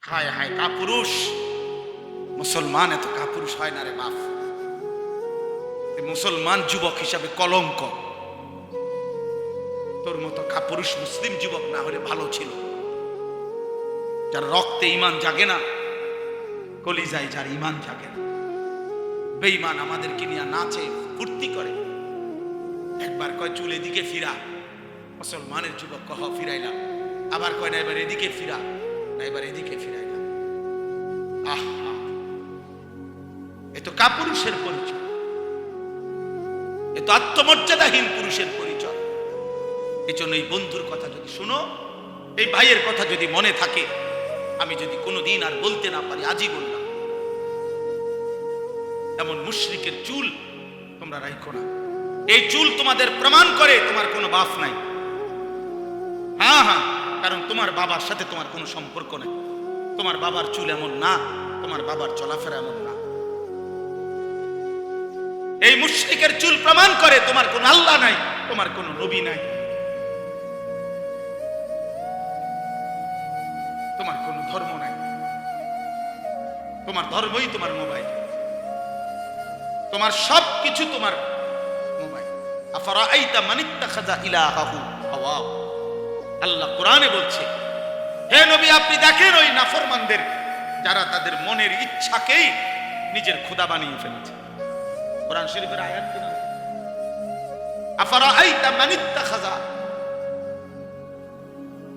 হায় হায় কাপুরুষ মুসলমান এত কাপুরুষ হয় না রে বাপ। মুসলমান যুবক হিসাবে কলঙ্ক। তোর মতো কাপুরুষ মুসলিম যুবক না হলে ভালো ছিল। যার রক্তে ইমান জাগে না, কলিজায় যার ইমান জাগে না, বেঈমান আমাদেরকে নিয়ে নাচে ফুর্তি করে। একবার কয় চুল এদিকে ফিরা, মুসলমানের যুবক কহ ফিরাইলাম। আবার কয় না এবার এদিকে ফিরা, না এবার এদিকে ফিরাইলাম। আহ, এ তো কাপুরুষের পরিচয়, এ তো আত্মমর্যাদাহীন পুরুষের পরিচয়। এই জন্য এই বন্ধুর কথা যদি শুনো, এই ভাইয়ের কথা যদি মনে থাকে, আমি যদি কোনোদিন আর বলতে না পারি, আজই বললাম, এমন মুশরিকের চুল তোমরা রাখো না। এই চুল তোমাদের প্রমাণ করে তোমার কোনো বাপ নাই। হ্যাঁ হ্যাঁ, কারণ তোমার বাবার সাথে তোমার কোনো সম্পর্ক নেই। তোমার বাবার চুল এমন না, তোমার বাবার চলাফেরা এমন না। এই মুশরিকের চুল প্রমাণ করে তোমার কোনো আল্লাহ নাই, তোমার কোনো নবী নাই, তোমার কোনো ধর্ম নাই। তোমার ধর্মই তোমার মোবাইল, তোমার সব কিছু তোমার মোবাইল। আফারাআইতা মান ইত্তাখাযা ইলাহাহু হাওয়াহু, আল্লাহ কোরআনে বলছে, হে নবী আপনি দেখেন ওই নাফরমানদের যারা তাদের মনের ইচ্ছাকেই নিজের খোদা বানিয়ে ফেলেছে। কোরআন শরীফের আয়াত কিনা, আফারাআইতা মান ইত্তাখাযা,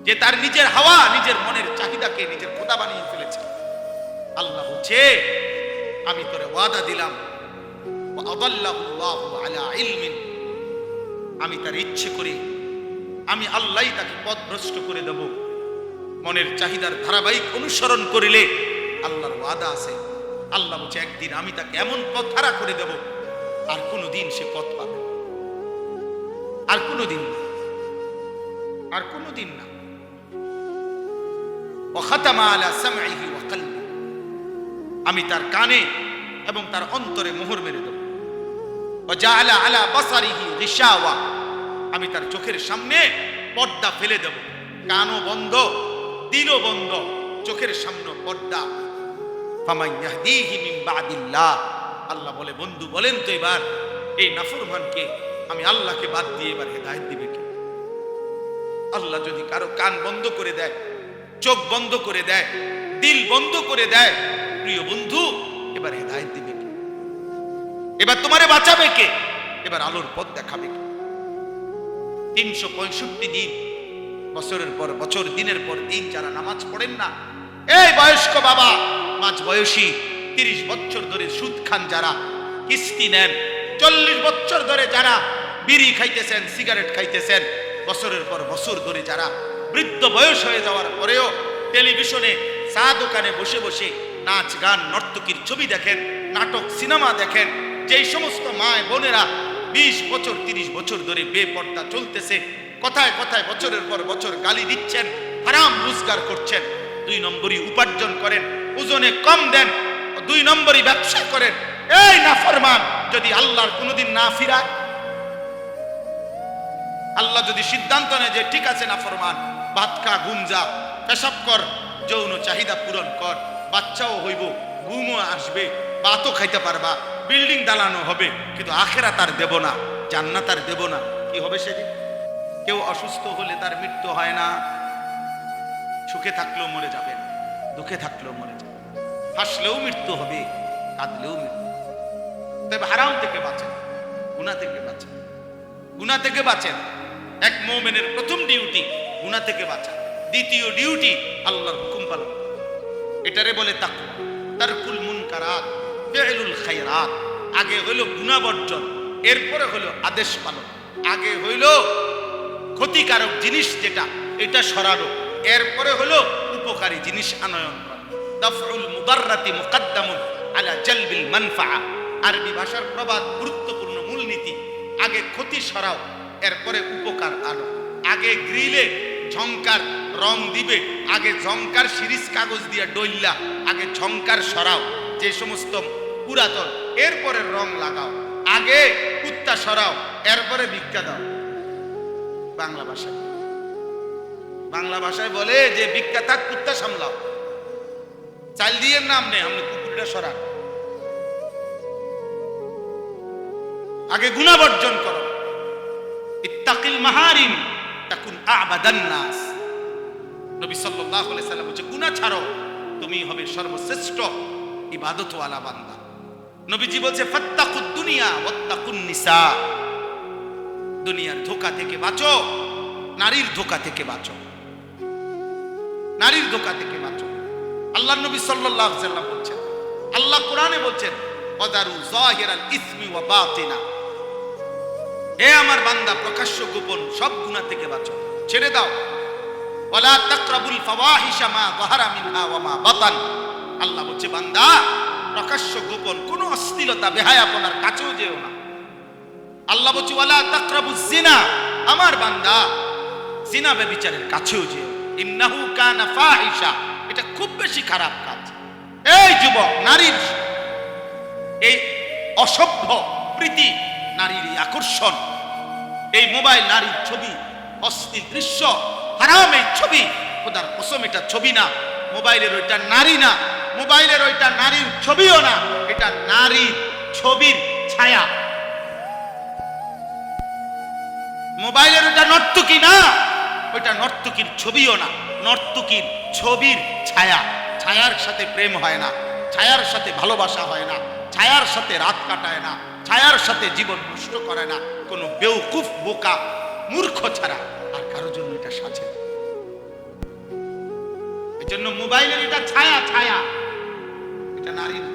যে তার নিজের হাওয়া, নিজের মনের চাহিদাকে নিজের খোদা বানিয়ে ফেলেছে। আল্লাহ বলছে আমি তোরে ওয়াদা দিলাম, ওয়া আদাল্লাহুল্লাহু আলা ইলমিন, আমি তার ইচ্ছে করে, আমি আল্লাহই তাকে পথভ্রষ্ট করে দেব। মনের চাহিদার ধারাবাহিক অনুসরণ করিলে আল্লাহর ওয়াদা আছে। আল্লাহ বলছে একদিন আমি তাকে এমন পথ হারা করে দেব, আর কোনোদিন সে পথ পাবে, আর কোনোদিন না, আর কোনোদিন না। ওয়া খাতামা আলা সামঈহি ওয়া কলবি, আমি তার কানে এবং তার অন্তরে মোহর মেরে দেব। ওয়া জাআলা আলা বাসারিহি গিশাওয়া, আমি তার চোখের সামনে পর্দা ফেলে দেব। কানও বন্ধ, দিলও বন্ধ, চোখের সামনে পর্দা। ফামান ইয়াহদিহি মিন বাদিল্লাহ, আল্লাহ বলে বন্ধু বলেন তো এবার এই নাফরমানকে আমি আল্লাহকে বাদ দিয়ে এবার হেদায়েত দিবে কে? আল্লাহ যদি কারো কান বন্ধ করে দেয়, চোখ বন্ধ করে দেয়, দিল বন্ধ করে দেয়, প্রিয় বন্ধু এবার হেদায়েত দিবে কে? এবার তোমারে বাঁচাবে কে? এবার আলোর পথ দেখাবে কে? 365 দিন, বছরের পর বছর, দিনের পর দিন যারা নামাজ পড়েন না, এই বয়স্ক বাবা, মাঝ বয়সী, 30 বছর ধরে সুদ খান যারা, কিস্তি নেন, 40 বছর ধরে যারা বিড়ি খাইতেছেন, সিগারেট খাইতেছেন, বছরের পর বছর ধরে যারা বৃদ্ধ বয়স হয়ে যাওয়ার পরেও টেলিভিশনে চা দোকানে বসে বসে নাচ গান নর্তকীর ছবি দেখেন, নাটক সিনেমা দেখেন, যেই সমস্ত মা বোনেরা 20 বছর 30 বছর ধরে বেপর্দা চলতেছে, কথায় কথায় বছরের পর বছর গালি দিচ্ছেন, হারাম রোজগার করছেন, 2 নম্বরই উপার্জন করেন, ওজনে কম দেন, 2 নম্বরই ব্যবসা করেন, এই নাফরমান যদি আল্লাহর কোনোদিন না ফিরায়, আল্লাহ যদি সিদ্ধান্ত নেয় যে ঠিক আছে নাফরমান, ভাত খা, ঘুম যা, পেশাব কর, যৌন চাহিদা পূরণ কর, বাচ্চাও হইব, ঘুমও আসবে, ভাতও খাইতে পারবা, বিল্ডিং দালানো হবে, কিন্তু আখিরাত আর দেব না, জান্নাত আর দেব না, কি হবে সেদিন? কেউ অসুস্থ হলে তার মৃত্যু হয় না, সুখে থাকলেও মরে যাবে, দুঃখে থাকলেও মরে যাবে, হাসলেও মৃত্যু হবে, কাঁদলেও মৃত্যু। তবে হারাম থেকে বাঁচেন, গুনাহ থেকে বাঁচেন, গুনাহ থেকে বাঁচেন। এক মুমিনের প্রথম ডিউটি গুনাহ থেকে বাঁচা, দ্বিতীয় ডিউটি আল্লাহর হুকুম পালন। এটারে বলে তাকওয়া, তারকুল মুনকারাত, ফি'লুল খায়রাত। আগে হইল গুনাহ বর্জন, এরপরে হইল আদেশ পালন। আগে হইল ক্ষতিকারক জিনিস যেটা, এটা সরানো, এরপরে হলো উপকারী জিনিস আনয়ন করা। দাফউল মুদাররাতি মুকদ্দামুন আলা জালবিল মানফাআ, আরবি ভাষার প্রবাদ, গুরুত্বপূর্ণ মূলনীতি। আগে ক্ষতি সরাও, এরপরে উপকার আনো। আগে গ্রিলে ঝংকার রং দিবে, আগে ঝংকার সিরিজ কাগজ দিয়ে ডইল্লা, আগে ঝংকার সরাও যে সমস্ত পুরাতন, এরপরে রং লাগাও। আগে কুত্তা সরাও, এরপরে ভিক্ষা দাও। বাংলা ভাষায়, বাংলা ভাষায় বলে যে ভিক্ষা থাক, কুত্তা সামলাও। চাল দিয়ে নাম নেই, আপনি কুকুরটা সরান। আগে গুনাহ বর্জন করো। ইত্তাকিল মাহারিম তাকুন আবাদান নাস। নবী সাল্লাল্লাহু আলাইহি সাল্লাম বলেছে গুনাহ ছাড়ো, তুমি হবে সর্বশ্রেষ্ঠ ইবাদতওয়ালা বান্দা। নবীজি বলছে ফাত্তাকুদ দুনিয়া ওয়াত্তাকুন নিসা, দুনিয়ার ধোঁকা থেকে বাঁচো, নারীর ধোঁকা থেকে বাঁচো, নারীর ধোঁকা থেকে বাঁচো। আল্লাহর নবী সাল্লাল্লাহু আলাইহি সাল্লাম বলছেন, আল্লাহ কোরআনে বলছেন ওয়াদারু যাহিরাল ইসমি ওয়া বাতিনা, হে আমার বান্দা প্রকাশ্য গোপন সব গুনাহ থেকে বাঁচো, ছেড়ে দাও। ওয়ালা তাকরাবুল ফাওয়াহিশা মা যাহারা মিনহা ওয়া মা বাতান, আল্লাহ বলছে বান্দা প্রকাশ্য গোপন কোন অশ্লীলতা বেহায়াপনার কাছেও যেও না। আল্লাহ বলছে ওয়ালা তাকরাবুজ জিনা, আমার বান্দা জিনা ব্যভিচারের কাছেও যেও, ইন্নাহু কানা ফাহিশা, এটা খুব বেশি খারাপ কাজ। এই যুবক, নারীর এই অসভ্য প্রীতি, নারীর এই আকর্ষণ, এই মোবাইল নারীর ছবি, অশ্লীল দৃশ্য, হারাম এই ছবি, খোদার কসম এটা ছবি না, মোবাইলের ওইটা নারী না, মোবাইলের ওইটা নারীর ছবিও না, এটা নারীর ছবির ছায়া। মোবাইলের ওইটা নর্তকী না, ওইটা নর্তকীর ছবিও না, নর্তকীর ছবির ছায়া। ছায়ার সাথে প্রেম হয় না, ছায়ার সাথে ভালোবাসা হয় না, ছায়ার সাথে রাত কাটায় না, ছায়ার সাথে জীবন নষ্ট করে না কোনো বেউকুফ বোকা মূর্খ ছাড়া আর কারোর জন্য এটা সাজে না। এই জন্য মোবাইলের এটা ছায়া, ছায়া, এটা নারী না।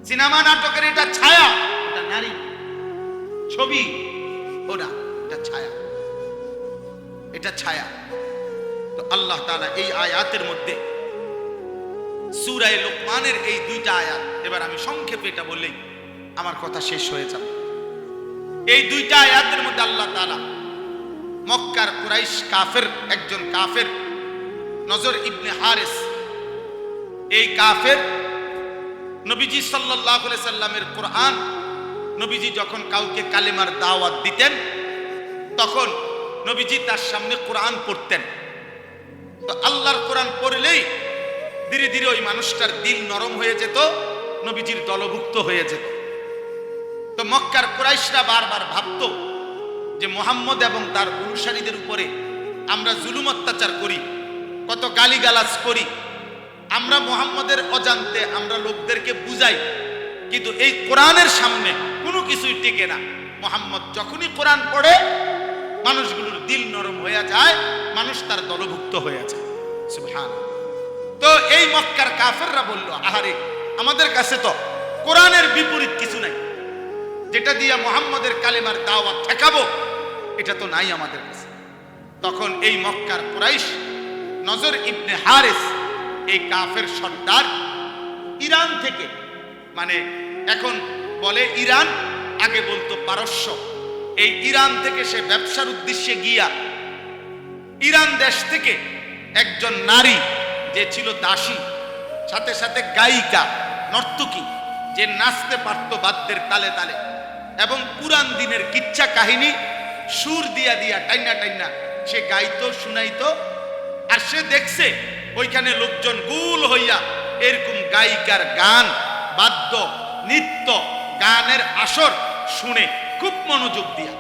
সিনেমা নাটকের এটা ছায়া, এটা নারী। ছবি ওরা, এটা ছায়া, এটা ছায়া। তো আল্লাহ তাআলা এই আয়াতের মধ্যে সূরা লোকমানের এই দুইটা আয়াত, এবার আমি সংক্ষেপে এটা বললেই আমার কথা শেষ হয়ে যাবে। এই দুইটা আয়াতের মধ্যে আল্লাহ তাআলা মক্কার কুরাইশ কাফের, একজন কাফের নজর ইবনে হারিস, এই কাফের নবীজি সাল্লাল্লাহু আলাইহি সাল্লামের কোরআন, নবীজি যখন কাউকে কালেমার দাওয়াত দিতেন তখন নবীজি তার সামনে কোরআন পড়তেন। তো আল্লাহর কোরআন পড়লেই ধীরে ধীরে ওই মানুষটার দিল নরম হয়ে যেত, নবীজির দলভুক্ত হয়ে যেত। তো মক্কার কুরাইশরা বারবার ভাবতো যে মুহাম্মদ এবং তার অনুসারীদের উপরে আমরা জুলুম অত্যাচার করি, কত গালিগালাজ করি, আমরা মুহাম্মদের অজান্তে আমরা লোকদেরকে বুঝাই, কিন্তু এই কোরআনের সামনে কোনো কিছুই টিকে না। মুহাম্মদ যখনই কোরআন পড়ে মানুষগুলোর দিল নরম হয়ে যায়, মানুষ তার দলভুক্ত হয়ে যায়। সুবহানাল্লাহ। তো এই মক্কার কাফেররা বলল, আহারে আমাদের কাছে তো কোরআনের বিপরীত কিছু নাই, যেটা দিয়ে মুহাম্মদের কালেমার দাওয়াত ঠেকাবো এটা তো নাই আমাদের কাছে। তখন এই মক্কার কুরাইশ নজর ইবনে হারিস, এই কাফের সর্দার, ইরান থেকে, মানে এখন বলে ইরান, আগে বলতো পারস্য, এই ইরান থেকে সে ব্যবসার উদ্দেশ্যে গিয়া ইরান দেশ থেকে একজন নারী যে ছিল দাসী, সাথে সাথে গায়িকা, নর্তকী, যে নাচতে পারত বাদ্যের তালে তালে এবং পুরান দিনের কিচ্ছা কাহিনী সুর দিয়া দিয়া টাইনা টাইনা সে গাইতো, শুনাইতো। আর সে দেখছে ওইখানে লোকজন গুল হইয়া এরকম গায়িকার গান, বাদ্য, নৃত্য, গানের আসর শুনে খুব মনোযোগ দিয়া।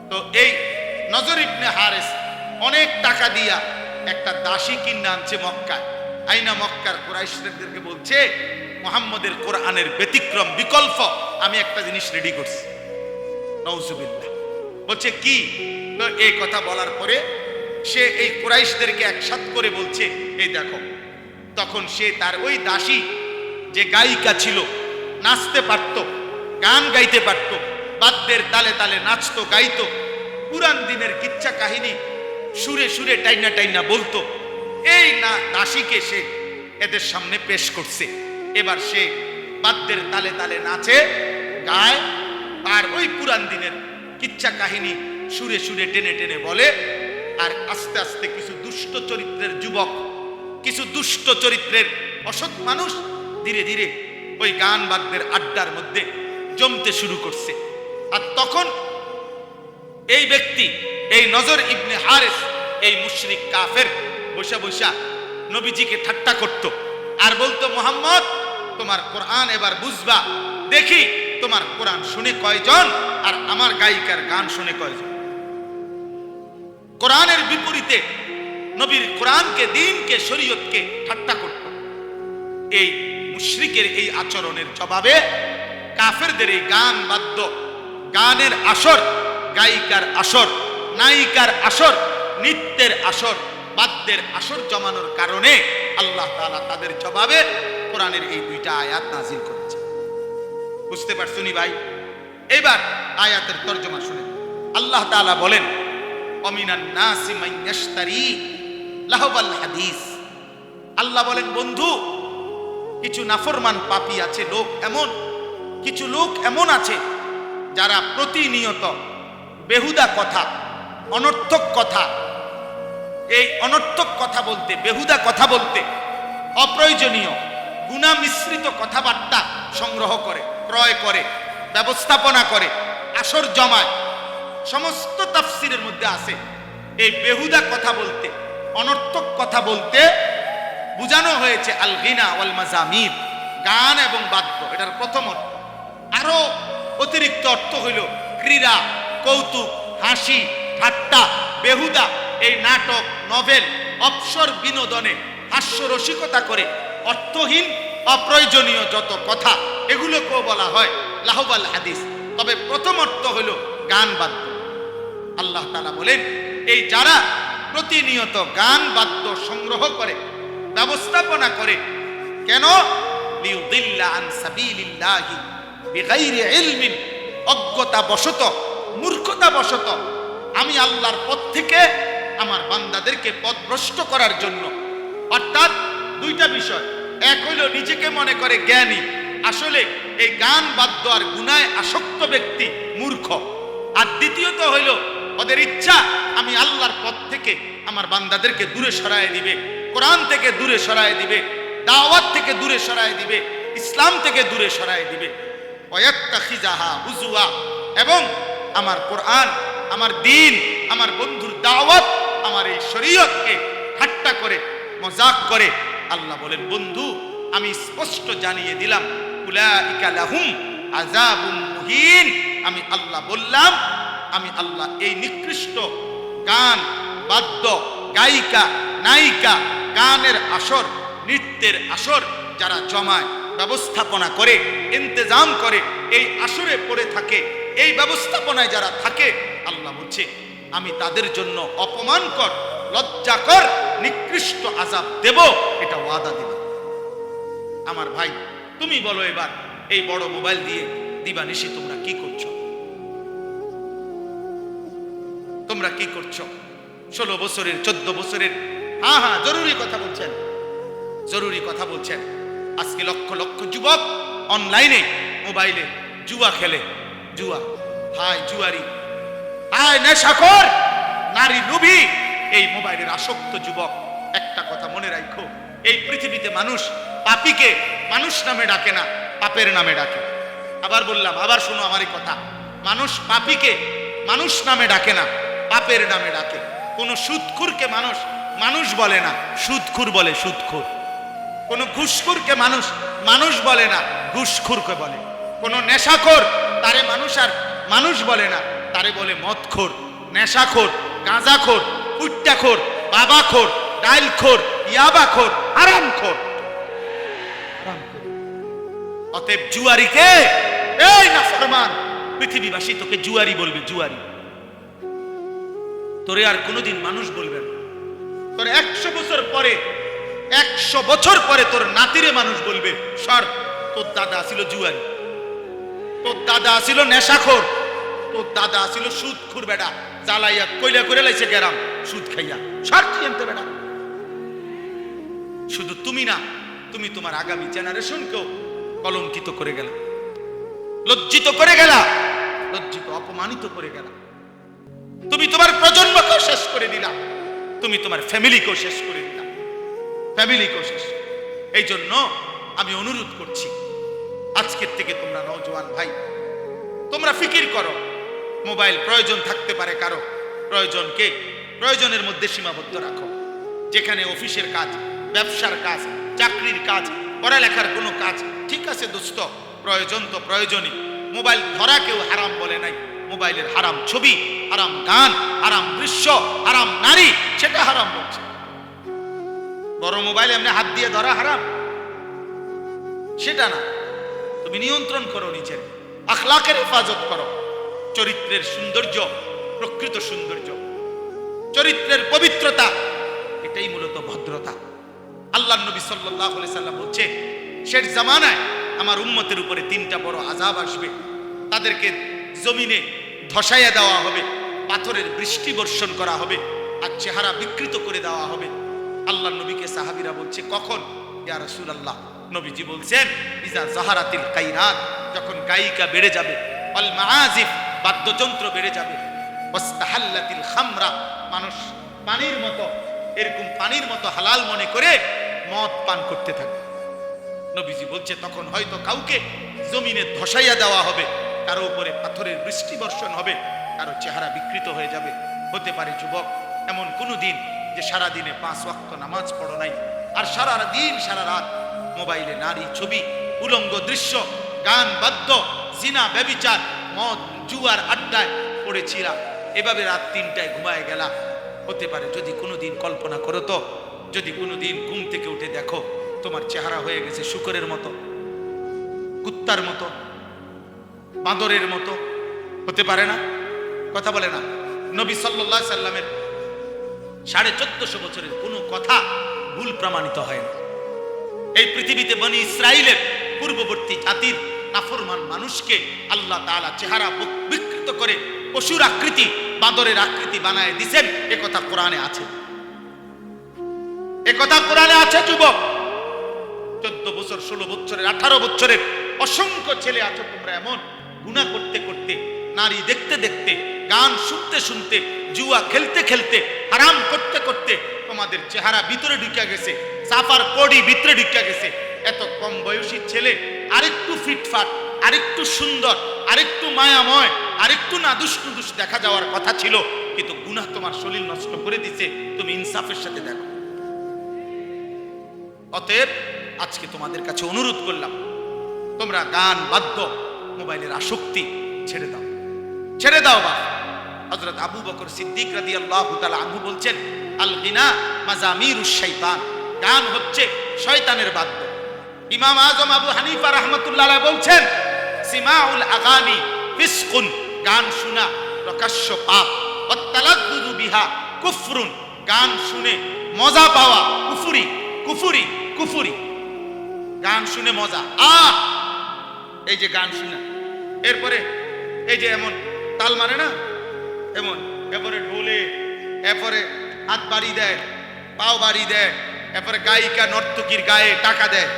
তো এই নজর ইবনে হারিস অনেক টাকা দিয়া একটা দাসী কিনে আনছে মক্কায়, আইনা মক্কার কুরাইশদেরকে বলছে মুহাম্মদের কোরআনের ব্যতিক্রম বিকল্প আমি একটা জিনিস রেডি করছি। নাউজুবিল্লাহ। বলছে কি? তো এই কথা বলার পরে সে এই কুরাইশদেরকে একসাথ করে বলছে, এই দেখো। তখন সে তার ওই দাসী যে গায়িকা ছিল, নাচতে পারত, গান গাইতে পারত, বাদ্যের তালে তালে নাচতো, গাইতো, পুরান দিনের কিচ্ছা কাহিনী সুরে সুরে টাইনা টাইনা বলতো, এই না দাসীকে সে এদের সামনে পেশ করছে। এবার সে বাদ্যের তালে তালে নাচে, গায়, আর ওই পুরান দিনের কিচ্ছা কাহিনী সুরে সুরে টেনে টেনে বলে। আর আস্তে আস্তে কিছু দুষ্ট চরিত্রের যুবক, কিছু দুষ্ট চরিত্রের অসৎ মানুষ ধীরে ধীরে ওই গান বাদ্যের আড্ডার মধ্যে জমতে শুরু করছে। আর তখন এই ব্যক্তি, এই নজর ইবনে হারিস, এই মুশরিক কাফের বসা বসা নবীজিকে ঠাট্টা করত আর বলতো মুহাম্মদ তোমার কোরআন এবার বুঝবা, দেখি তোমার কোরআন শুনে কয়জন আর আমার গায়িকার গান শুনে কয়জন। কোরআনের বিপরীতে নবীর কোরআনকে, দ্বীনকে, শরীয়তকে ঠাট্টা করত। এই মুশরিকের এই আচরণের জবাবে কাফেরদের এই গান বাদ্য, গানের আসর, গায়িকার আসর, নায়িকার আসর, নৃত্যের আসর, বাদ্যের আসর জমানোর কারণে আল্লাহ তাআলা তাদের জবাবে কোরআনের এই দুইটা আয়াত নাজিল করেছে। বুঝতে পারছুনি ভাই? এবার আয়াতের তর্জমা শুনেন। আল্লাহ তাআলা বলেন, অমিনান নাসি মান ইয়াশতারি লাহবাল হাদিস। আল্লাহ বলেন, বন্ধু, কিছু নাফরমান পাপী আছে, লোক এমন, কিছু লোক এমন আছে যারা প্রতিনিয়ত বেহুদা কথা, অনর্থক কথা, এই অনর্থক কথা বলতে, বেহুদা কথা বলতে, অপ্রয়োজনীয় গুনাহ মিশ্রিত কথাবার্তা সংগ্রহ করে, ক্রয় করে, ব্যবস্থাপনা করে, আসর জমায়। সমস্ত তাফসিরের মধ্যে আছে এই বেহুদা কথা বলতে, অনর্থক কথা বলতে বুঝানো হয়েছে আল গিনা ওয়াল মাজামির, গান এবং বাদ্য। এটার প্রথম অর্থ। আরো অতিরিক্ত অর্থ হইল ক্রীড়া, কৌতুক, হাসি, ঠাট্টা, বেহুদা, এই নাটক, নভেল, অবসর বিনোদনে হাস্যরসিকতা করে অর্থহীন, অপ্রয়োজনীয় যত কথা, এগুলোকেও বলা হয় লাহবাল হাদিস। তবে প্রথম অর্থ হইল গান বাদ্য। আল্লাহ তাআলা বলেন, এই যারা প্রতিনিয়ত গান বাদ্য সংগ্রহ করে, ব্যবস্থাপনা করে, কেন? লিউদিল্লা আন সাবিলিল্লাহি বিগাইরি ইলমিন, অজ্ঞতা বশত, মূর্খতা বশত, আমি আল্লাহর পথ থেকে আমার বান্দাদেরকে পথভ্রষ্ট করার জন্য। অর্থাৎ দুইটা বিষয়, এক হইল নিজেকে মনে করে জ্ঞানী, আসলে এই গান বাদ্য আর গুনায় আসক্ত ব্যক্তি মূর্খ। আর দ্বিতীয়ত হইল ওদের ইচ্ছা আমি আল্লাহর পথ থেকে আমার বান্দাদেরকে দূরে সরায় দিবে, কোরআন থেকে দূরে সরায় দিবে, দাওয়াত থেকে দূরে সরায় দিবে, ইসলাম থেকে দূরে সরায় দিবে। ওয়াত্তাখিজাহা হুজুয়া, এবং আমার কোরআন, আমার দ্বীন, আমার বন্ধুর দাওয়াত, আমার এই শরীয়তকে ঠাট্টা করে, মজাক করে। আল্লাহ বলেন, বন্ধু, আমি স্পষ্ট জানিয়ে দিলাম, উলাইকা লাহুম আযাবুম মুহিন। আমি আল্লাহ বললাম, আমি আল্লাহ এই নিকৃষ্ট গান বাদ্য, গায়িকা, নায়িকা, গানের আসর, নৃত্যের আসর যারা জমায়, ব্যবস্থাপনা করে, ইন্তজাম করে, এই আসরে পড়ে থাকে, এই ব্যবস্থাপনায় যারা থাকে, আল্লাহ বলছে আমি তাদের জন্য অপমানকর, লজ্জাকর, নিকৃষ্ট আযাব দেব, এটা ওয়াদা দিলাম। আমার ভাই, তুমি বলো এবার, এই বড় মোবাইল দিয়ে দিবানিশি তোমরা কি করছো? তোমরা কি করছো? 16 বছরের, 14 বছরের, হ্যাঁ জরুরি কথা বলছেন, জরুরি কথা বলছেন। আজকে লক্ষ লক্ষ যুবক অনলাইনে, মোবাইলে জুয়া খেলে। জুয়া, হায় জুয়ারি, হায় নেশাখোর, নারী লোভী, এই মোবাইলের আসক্ত যুবক। একটা কথা মনে রাখো, এই পৃথিবীতে মানুষ পাপীকে মানুষ নামে ডাকে না, পাপের নামে ডাকে। আবার বললাম, আবার শোনো আমারই কথা, মানুষ পাপীকে মানুষ নামে ডাকে না, পাপের নামে ডাকে। কোন সুদখোরকে মানুষ মানুষ বলে না, সুদখোর বলে সুদখোর। কোন ঘুষখোরকে মানুষ মানুষ বলে না, ঘুষখোরকে বলে। কোন নেশাখোর, তারে মানুষ আর মানুষ বলে না, তারে বলে মদখোর, নেশাখোর, গাঁজাখোর, পুট্টাখোর, বাবাখোর, ডাইলখোর, ইয়াবাখোর, হারামখোর। অতএব জুয়ারিকে, এই নাফরমান, পৃথিবীবাসী তোকে জুয়ারি বলবে, জুয়ারি। তোরে আর কোনোদিন মানুষ বলবে না। তোর 100 বছর পরে, 100 বছর পরে তোর নাতিরে মানুষ বলবে, সর, তোর দাদা ছিল জুয়ারি, তোর দাদা ছিল নেশাখোর, তোর দাদা ছিল সুদখোর, বেটা জ্বালাইয়া কইলা করে লাইছে গেরাম সুদ খাইয়া, সর তুই আনতে বেটা। শুধু তুমি না, তুমি তোমার আগামী জেনারেশনকেও কলঙ্কিত করে গেলা, লজ্জিত করে গেলা, লজ্জিত অপমানিত করে গেলা। তুমি তোমার প্রজন্মকেও শেষ করে দিলা, তুমি তোমার ফ্যামিলিকেও শেষ করে দিলা, ফ্যামিলিকেও শেষ। এই জন্য আমি অনুরোধ করছি, আজকের থেকে তোমরা নওজোয়ান ভাই, তোমরা ফিকির করো। মোবাইল প্রয়োজন থাকতে পারে কারো, প্রয়োজনকে প্রয়োজনের মধ্যে সীমাবদ্ধ রাখো। যেখানে অফিসের কাজ, ব্যবসার কাজ, চাকরির কাজ, পড়ালেখার কোনো কাজ, ঠিক আছে দোস্ত, প্রয়োজন তো প্রয়োজনই। মোবাইল ধরা কেউ হারাম বলে নাই। মোবাইলের হারাম ছবি, হারাম গান, হারাম দৃশ্য, হারাম নারী, সেটা হারাম বলছে। বড় মোবাইল এমনি হাত দিয়ে ধরা হারাম, সেটা না। তুমি নিয়ন্ত্রণ করো, নিজের আখলাকের হেফাজত করো। চরিত্রের সৌন্দর্য, প্রকৃত সৌন্দর্য, চরিত্রের পবিত্রতা, এটাই মূলত ভদ্রতা। আল্লাহর নবী সাল্লাল্লাহু আলাইহি সাল্লাম বলছে, শেষ জামানায় আমার উম্মতের উপরে 3টা বড় আযাব আসবে। তাদেরকে জমিনে ধসাইয়া দেওয়া হবে, পাথরের বৃষ্টি বর্ষণ করা হবে, আর চেহারা বিকৃত করে দেওয়া হবে। আল্লাহর নবীকে সাহাবীরা বলছে, কখন ইয়া রাসূলুল্লাহ? নবীজি বলছেন, ইজা জাহারাতিল কাইনাত, যখন গায়িকা বেড়ে যাবে, আল মাআজিফ, বাদ্যযন্ত্র বেড়ে যাবে, ওয়াস্তাহাল্লাতিল খামরা, মানুষ পানির মতো, এরকম পানির মতো হালাল মনে করে মদ পান করতে থাকে। নবীজি বলছে, তখন হয়তো কাউকে জমিনে ধসাইয়া দেওয়া হবে, কারো উপরে পাথরের বৃষ্টি বর্ষণ হবে, কারো চেহারা বিকৃত হয়ে যাবে। হতে পারে যুবক এমন কোনো দিন যে সারা দিনে 5 ওয়াক্ত নামাজ পড়ো নাই, আর সারা দিন সারা রাত মোবাইলে নারী ছবি, উলঙ্গ দৃশ্য, গান বাদ্য, জিনা ব্যভিচার, মদ জুয়ার আড্ডায় পড়েছিলা, এভাবে রাত 3টায় ঘুমায় গেলা। হতে পারে যদি কোনোদিন কল্পনা করো তো, যদি কোনোদিন ঘুম থেকে উঠে দেখো তোমার চেহারা হয়ে গেছে শূকরের মতো, কুত্তার মতো, বাঁদরের মতো, হতে পারে না? কথা বলে না? নবী সাল্লাল্লাহু আলাইহি সাল্লামের 1450 বছরের কোনো কথা ভুল প্রমাণিত হয় না। এই পৃথিবীতে বনি ইসরাইলের পূর্ববর্তী জাতির নাফরমান মানুষকে আল্লাহ তাআলা চেহারা বিকৃত করে পশুর আকৃতি, বাঁদরের আকৃতি বানায় দিয়েছেন, এ কথা কোরআনে আছে। এ কথা কোরআনে আছে। যুবক 14 বছর, 16 বছরের, 18 বছরের অসংখ্য ছেলে আছো তোমরা এমন, গুনাহ করতে করতে, নারী দেখতে দেখতে, গান শুনতে শুনতে, জুয়া খেলতে খেলতে, হারাম করতে করতে তোমাদের চেহারা ভিতরে ঢুকে গেছে, সাফার কোডি ভিতরে ঢুকে গেছে। এত কম বয়সী ছেলে আরেকটু ফিটফাট, আরেকটু সুন্দর, আরেকটু মায়াময়, আরেকটু নাদুস নুদুস দেখা যাওয়ার কথা ছিল, কিন্তু গুনাহ তোমার শরীর নষ্ট করে দিছে। তুমি ইনসাফের সাথে দেখো। অতএব আজকে তোমাদের কাছে অনুরোধ করলাম, তোমরা গান বাদ্য, মোবাইলের আসক্তি ছেড়ে দাও, ছেড়ে দাও। বা হযরত আবু বকর সিদ্দিক রাদিয়াল্লাহু তাআলা আনহু বলছেন, আল গিনা মাজামিরুশ শাইতান, গান হচ্ছে শয়তানের বাদ্য। ইমাম আজম আবু হানিফা রাহমাতুল্লাহ আলাইহি বলছেন, সিমাউল আগানি ফিসকুন, গান শোনা প্রকাশ্য পাপ, ওয়াত্তালাদ্দুদু বিহা কুফরুন, গান শুনে মজা পাওয়া কুফরি, কুফরি, কুফরি। গান শুনে মজা, এই যে গান শুনে, এরপরে এই যে এমন তাল মারে না, এমন, এরপরে ঢোলে, এরপরে হাত বাড়ি দেয়, পাও বাড়ি দেয়, এরপরে গায়িকা নর্তকীর গায়ে টাকা দেয়,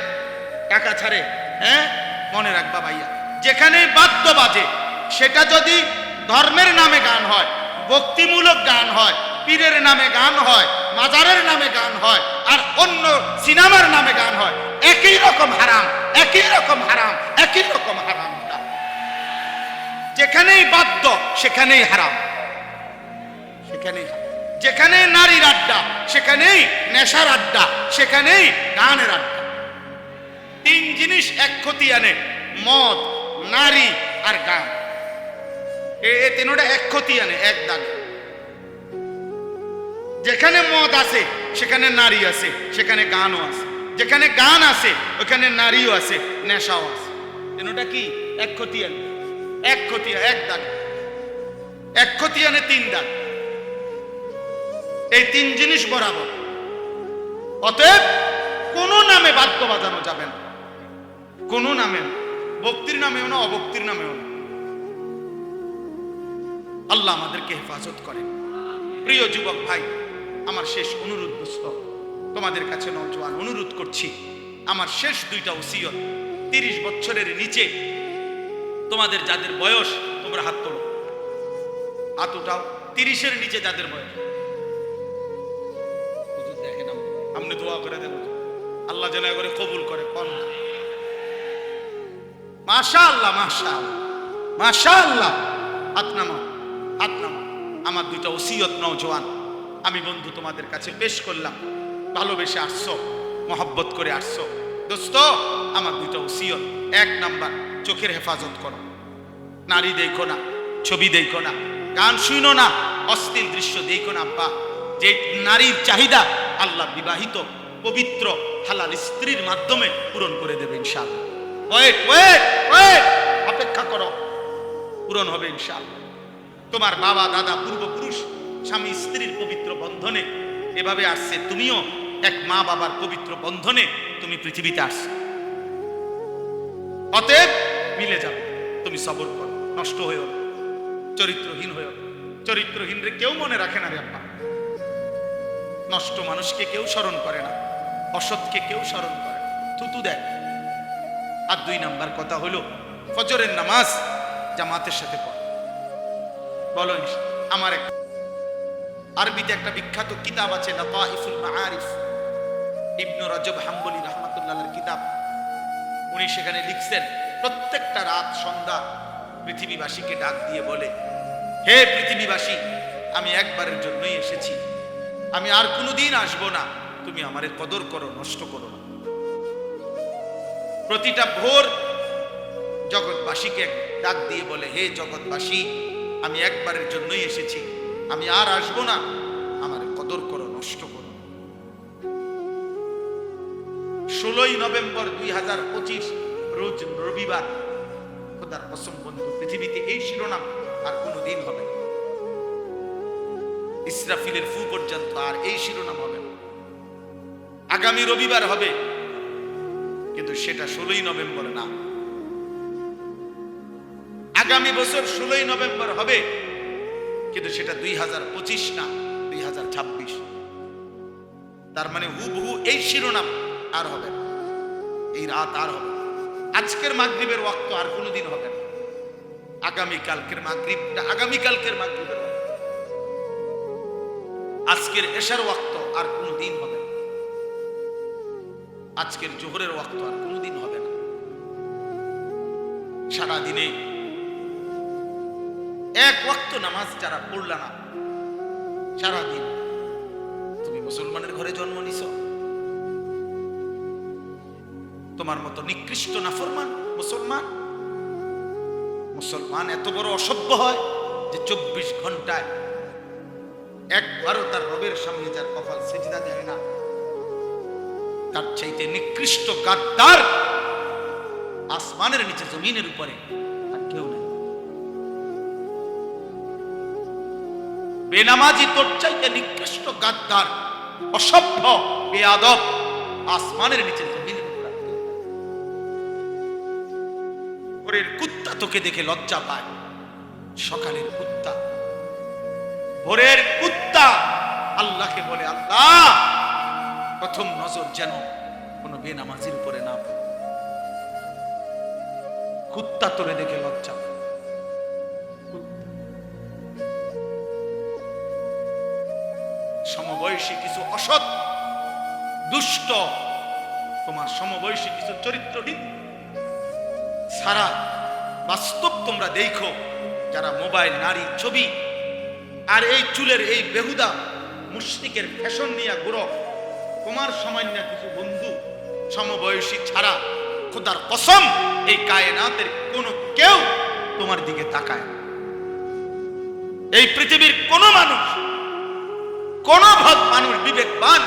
টাকা ছাড়ে। হ্যাঁ, মনে রাখবা ভাইয়া, যেখানে বাদ্য বাজে, সেটা যদি ধর্মের নামে গান হয়, ভক্তিমূলক গান হয়, পীরের নামে গান হয়, মাজারের নামে গান হয়, আর অন্য সিনেমার নামে গান হয়, একই রকম হারাম, একই রকম হারাম, একই রকম হারাম। যেখানেই বাদ্য সেখানেই হারাম, সেখানেই। যেখানে নারীর আড্ডা সেখানেই নেশার আড্ডা, সেখানেই গানের আড্ডা। 3 জিনিস এক ক্ষতি আনে, মদ, নারী আর গান। এই 3টা এক ক্ষতি আনে, এক দাগ। যেখানে মদ আছে সেখানে নারী আছে, সেখানে গানও আছে। যেখানে গান আছে ওখানে নারীও আছে, নেশাও আছে। 3টা কি? এক ক্ষতি আনে, এক ক্ষতি, এক দাগ। এক ক্ষতি আনে 3 দাগ। এই 3 জিনিস বরাবর। অতএব কোন নামে বাদ্য বাজানো যাবে না, কোন নামে, ভক্তির নামেও না, অভক্তির নামেও না। আল্লাহ আমাদেরকে হেফাজত করেন। প্রিয় যুবক ভাই, আমার শেষ অনুরোধ, দোস্ত তোমাদের কাছে নওজোয়ান অনুরোধ করছি, আমার শেষ 2টা ওসিয়ত। 30 বছরের নিচে তোমাদের যাদের বয়স, তোমরা হাত তোলো, হাত উঠাও। 30-এর নিচে যাদের বয়স, দেখেন আপনি দোয়া করে দেন, আল্লাহ যেন করে কবুল করে। মাশাআল্লাহ, মাশাআল্লাহ, মাশাআল্লাহ। হাত নামাও, হাত নামাও। আমার 2টা ওসিয়ত নওজোয়ান আমি বন্ধু তোমাদের কাছে পেশ করলাম। ভালোবেসে আসছো, মহব্বত করে আসছো। দোস্ত, আমার দুটো ওসিয়ত। এক নাম্বার, চোখের হেফাজত করো। নারী দেখো না, ছবি দেখো না, গান শুনো না, অশ্লীল দৃশ্য দেখো না আব্বা। যে নারীর চাহিদা আল্লাহ বিবাহিত পবিত্র হালাল স্ত্রীর মাধ্যমে পূরণ করে দেবে ইনশাআল্লাহ। ওয়েট ওয়েট ওয়েট, অপেক্ষা করো, পূরণ হবে ইনশাআল্লাহ। তোমার বাবা দাদা পূর্বপুরুষ স্বামী স্ত্রীর পবিত্র বন্ধনে এভাবে আসছে, তুমিও এক মা বাবার পবিত্র বন্ধনে তুমি পৃথিবীতে আসছো। অতএব মিলে যাবে। তুমি সবর করো, নষ্ট হয়েও না, চরিত্রহীন হয়েও। চরিত্রহীন রে কেউ মনে রাখে না রে আব্বা। নষ্ট মানুষকে কেউ স্মরণ করে না, অসৎকে কেউ স্মরণ করে না, থুতু দেয়। আর 2 নাম্বার কথা হলো, ফজরের নামাজ জামাতের সাথে পড়। বলো, আমার এক আরবিতে একটা বিখ্যাত কিতাব আছে, লাতাইফুল মাআরিফ, ইবনে রজব হাম্বলি রাহমাতুল্লাহর কিতাব। উনি সেখানে লিখছেন, প্রত্যেকটা রাত সন্ধ্যা পৃথিবীবাসীকে ডাক দিয়ে বলে, হে পৃথিবীবাসী, আমি একবারের জন্যই এসেছি, আমি আর কোনোদিন আসবো না, তুমি আমারে কদর করো, নষ্ট করো না। প্রতিটা ভোর জগৎবাসীকে ডাক দিয়ে বলে, হে জগৎবাসী, আমি একবারের জন্যই এসেছি, আমি আর আসবো না, আমারে কদর করো, নষ্ট করো। 16ই নভেম্বর 2025 রোজ রবিবার, খোদার কসম বন্ধু, পৃথিবীতে এই শিরোনাম আর কোনোদিন হবে না। ইসরাফিলের ফু পর্যন্ত আর এই শিরোনাম হবে না। আগামী রবিবার হবে, কিন্তু সেটা 16ই নভেম্বর না। আগামী বছর 16ই নভেম্বর হবে, কিন্তু সেটা 2025 না, 2026। তার মানে হুবহু এই শিরোনাম আর হবে না, এই রাত আর হবে না। আজকের মাগরিবের ওয়াক্ত আর কোনোদিন হবে না। আগামীকালকের মাগরিবটা আগামীকালকের মাগরিবের ওয়াক্ত, আজকের এশার ওয়াক্ত আর কোনোদিন হবে না। আজকের জোহরের ওয়াক্ত আর কোনোদিন হবে না। সারা দিনে এক ওয়াক্ত নামাজ যারা পড়লা না সারা দিন, তুমি মুসলমানের ঘরে জন্ম নিছো। তোমার মতো নিকৃষ্ট নাফরমান মুসলমান এত বড় অসভ্য হয় যে 24 ঘন্টায় একবারও তার রবের সামনে যার কপাল সিজদা দেয় না, তার চাইতে নিকৃষ্ট গাদ্দার আসমানের নিচে জমিনের উপরে আর কেউ নেই। বেনামাজি তোর চাইতে নিকৃষ্ট গাদ্দার, অসভ্য, বেয়াদব আসমানের নিচে জমিনের উপরে। ওরের কুত্তা তোকে দেখে লজ্জা পায়, সকালের কুত্তা, ভোরের কুত্তা আল্লাহকে বলে, আল্লাহ প্রথম নজর যেন কোনো বেনামাজির উপরে না পড়ে। কুত্তা তোরে দেখে লজ্জা পায়। সমবয়সী কিছু অসৎ দুষ্ট, তোমার সমবয়সী কিছু চরিত্রহীন সারা বাস্তব তোমরা দেখো, যারা মোবাইল, নারী, ছবি আর এই চুলের এই বেহুদা মুশরিকের ফ্যাশন নিয়ে ঘুরো। তোমার সামান্য কিছু বন্ধু সমবয়সী ছাড়া খোদার কসম এই কায়নাতের কোনো কেউ তোমার দিকে তাকায় না। এই পৃথিবীর কোনো মানুষ, কোন ভাগ মানুষ বিবেকবান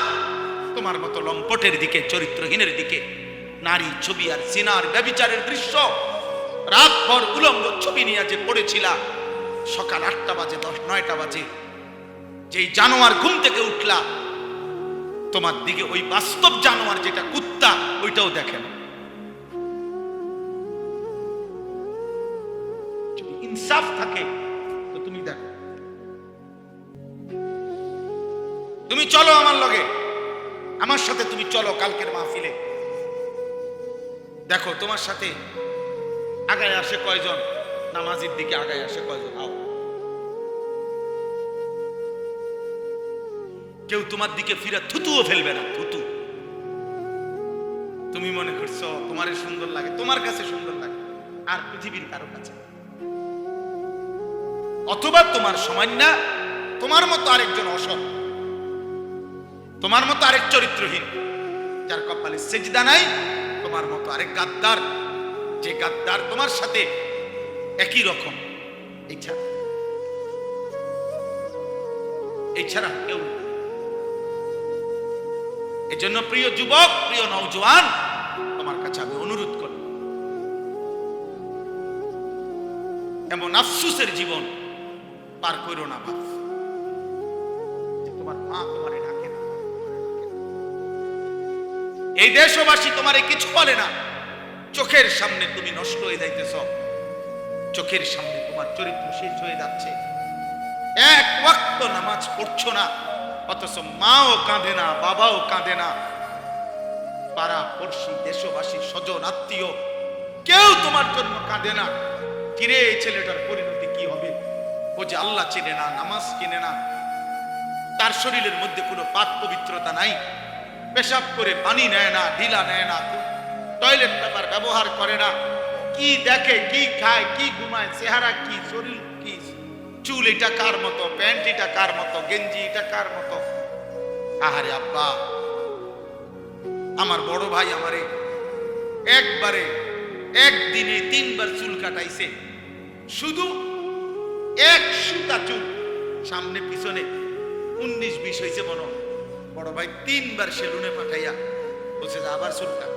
তোমার মতো লম্পটের দিকে, চরিত্রহীনের দিকে, নারী, ছবি আর সিনার ব্যভিচারের দৃশ্য রাতভর উলঙ্গ ছবি নিয়ে যে পড়েছিলা, সকাল 8টা বাজে, 9টা বাজে যেই জানোয়ার ঘুম থেকে উঠলা, তোমার দিকে ওই বাস্তব জানোয়ার যেটা কুত্তা, ওইটাও দেখে না। যদি ইনসাফ থাকে তো তুমি দেখো। তুমি চলো আমার লগে, আমার সাথে তুমি চলো কালকের মাহফিলে। দেখো তোমার সাথে আগায় আসে কয়জন, নামাজের দিকে আগায় আসে কয়জন। আও, কেউ তোমার দিকে ফিরে থুতুও ফেলবে না, থুতু। তুমি মনে করছো তোমার সুন্দর লাগে, তোমার কাছে সুন্দর লাগে, আর পৃথিবীর কারো কাছে, অথবা তোমার সময় না, তোমার মতো আরেকজন অসৎ, তোমার মতো আরেক চরিত্রহীন, যার কপালে সেজদা নাই, তোমার মতো আরেক গাদ্দার, যে গাদ্দার তোমার সাথে একই রকম। এছাড়া কেউ। এই জন্য প্রিয় যুবক, প্রিয় নওজোয়ান, তোমার কাছে আমি অনুরোধ করব, এমন আফসোসের জীবন পার করো না বাপ, তোমার মা তোমারে ডাকে না, এই দেশবাসী তোমারে কিছু বলে না, চোখের সামনে তুমি নষ্ট হয়ে যাইতেছ, চোখের সামনে তোমার চরিত্র শেষ হয়ে যাচ্ছে, এক ওয়াক্ত নামাজ পড়ছো না, অথচ মাও কাঁদে না, বাবাও কাঁদে না, পাড়া পড়শি, দেশবাসী, স্বজন, আত্মীয় কেউ তোমার জন্য কাঁদে না। কিরে এই ছেলেটার পরিণতি কি হবে? ও যে আল্লাহ চেনে না, নামাজ চেনে না, তার শরীরের মধ্যে কোনো পাক পবিত্রতা নাই, পেশাব করে পানি নেয় না, ঢিলা নেয় না, টয়লেট পেপার ব্যবহার করে না, কি দেখে, কি খায়, কি ঘুমায়, চেহারা কি, শরীর কি, চুল এটা কার মতো, প্যান্ট এটা কার মতো, গেঞ্জি এটা কার মতো। আহারে আব্বা, আমার বড় ভাই আমারে একবারে একদিনে 3 বার চুল কাটাইছে, শুধু এক সুতা চুল, সামনে পিছনে 19-20 হয়েছে মনে। বড় ভাই 3 বার সেলুনে পাঠাইয়া বলছে যে আবার চুল কাট।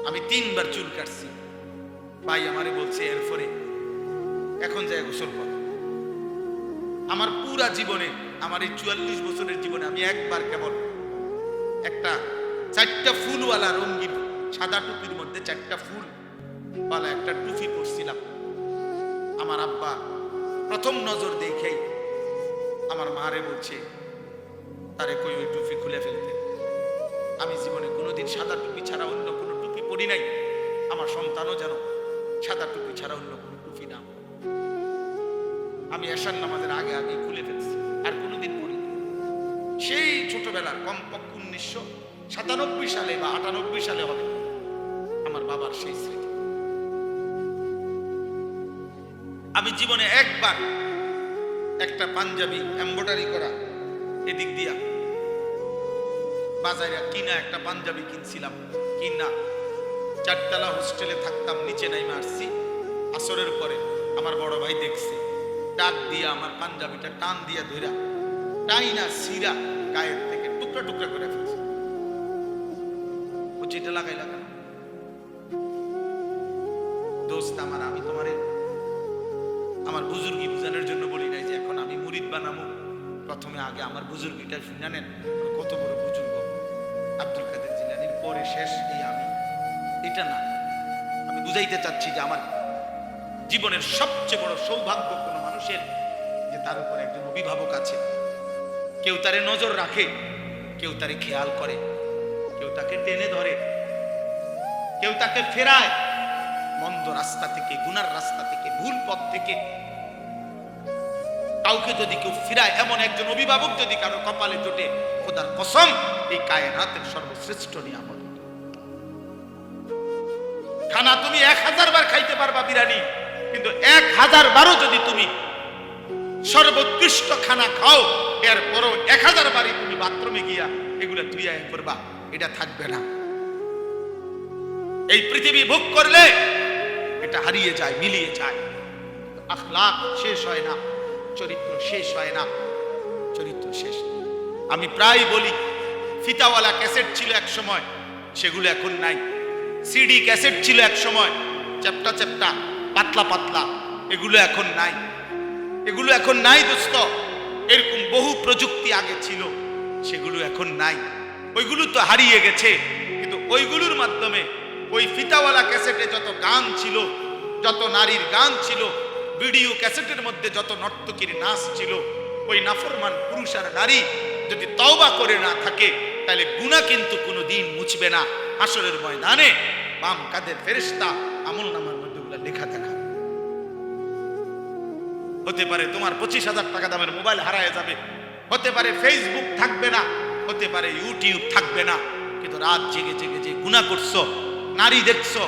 আমি 3 বার চুল কাটছি, ভাই আমারে বলছে এরপরে এখন যায় গোসল কর। আমার পুরা জীবনে, আমার এই 44 বছরের জীবনে আমি একবার কেবল একটা 4টা ফুলওয়ালা রঙিন সাদা টুপির মধ্যে 4টা ফুল ওয়ালা একটা টুপি পরছিলাম। আমার আব্বা প্রথম নজর দেখেই আমার মারে বলছে তারে কই ওই টুপি খুলে ফেলতে। আমি জীবনে কোনোদিন সাদা টুপি ছাড়া অন্য কোনো টুপি পরি নাই, আমার সন্তানও যেন সাদা টুপি ছাড়া অন্য কোনো টুপি না। আমি এশার নামাজের আগে আগে খুলে ফেলছি, আর কোনোদিন পড়ি। সেই ছোটবেলার কমপক্ষে 1997 সালে বা 98 সালে হবে আমার বাবার সেই স্মৃতি। আমি জীবনে একবার একটা পাঞ্জাবি এমব্রয়ডারি করা এদিক দিয়া বাজারে কিনা একটা পাঞ্জাবি কিনছিলাম, কিনা 4তলা হোস্টেলে থাকতাম, নিচে নাইমা আসছি আসরের পরে। আমার বড় ভাই দেখছে, ডাক দিয়া আমার পাঞ্জাবিটা টান দিয়া ধইরা টাইনা সিরা গায়ের থেকে টুকরা টুকরা করে ফেলছে। ও যেটা লাগাই লাগানো দোস্ত আমার, আমি তোমারে আমার বুজুর্গি বুঝানোর জন্য বলি নাই যে এখন আমি মুরিদ বানাবো। প্রথমে আগে আমার বুজুর্গিটা শুনে নেন, কত বড় বুজুর্গ আব্দুল কাদের জিলানীর, পরে শেষ এই আমি। এটা না, আমি বুঝাইতে চাচ্ছি যে আমার জীবনের সবচেয়ে বড় সৌভাগ্য কোনো মানুষের যে তার উপরে একজন অভিভাবক আছে, কেউ তারে নজর রাখে, কেউ তারে খেয়াল করে, কেউ তাকে টেনে ধরে, কেউ তাকে ফেরায় মন্দ রাস্তা থেকে, গুনার রাস্তা থেকে, ভুল পথ থেকে। কাউকে যদি কেউ ফিরায়, এমন একজন অভিভাবক যদি কারো কপালে জোটে, খোদার কসম এই কায়নাতের সর্বশ্রেষ্ঠ নিয়ামত। খানা তুমি 1000 বার খাইতে পারবা বিরিয়ানি, কিন্তু 1000 বারও যদি তুমি সর্বোৎকৃষ্ট খানা খাও, এরপরও 1000 বারই তুমি বাথরুমে গিয়া এগুলা ধুইয়া করবা, এটা থাকবে না। এই পৃথিবী ভোগ করলে এটা হারিয়ে যায়, মিলিয়ে যায়। আখলাক শেষ হয় না, চরিত্র শেষ হয় না, চরিত্র শেষ। আমি প্রায় বলি, ফিতাওয়ালা ক্যাসেট ছিল এক সময়, সেগুলো এখন নাই। সিডি ক্যাসেট ছিল এক সময়, চ্যাপটা চ্যাপটা, পাতলা পাতলা, এগুলো এখন নাই। এগুলো এখন নাই দোস্ত। এরকম বহু প্রযুক্তি আগে ছিল, সেগুলো এখন নাই। ওইগুলো তো হারিয়ে গেছে, কিন্তু ওইগুলোর মাধ্যমে ওই ফিতাওয়ালা ক্যাসেটে যত গান ছিল, যত নারীর গান ছিল, ভিডিও ক্যাসেটের মধ্যে যত নর্তকীর নাচ ছিল, ওই নাফরমান পুরুষ আর নারী যদি তওবা করে না থাকে, তাহলে গুনাহ কিন্তু কোনোদিন মুছবে না। হাসরের ময়দানে বাম কাদের ফেরেশতা আমলনামার মধ্যে ওগুলা লেখা দেখা। হতে পারে তোমার 25,000 টাকা দামের মোবাইল হারায় যাবে, হতে পারে ফেসবুক থাকবে না, হতে পারে ইউটিউব থাকবে না, কিন্তু রাত জেগে জেগে যে গুনাহ করছো, নারী দেখছো,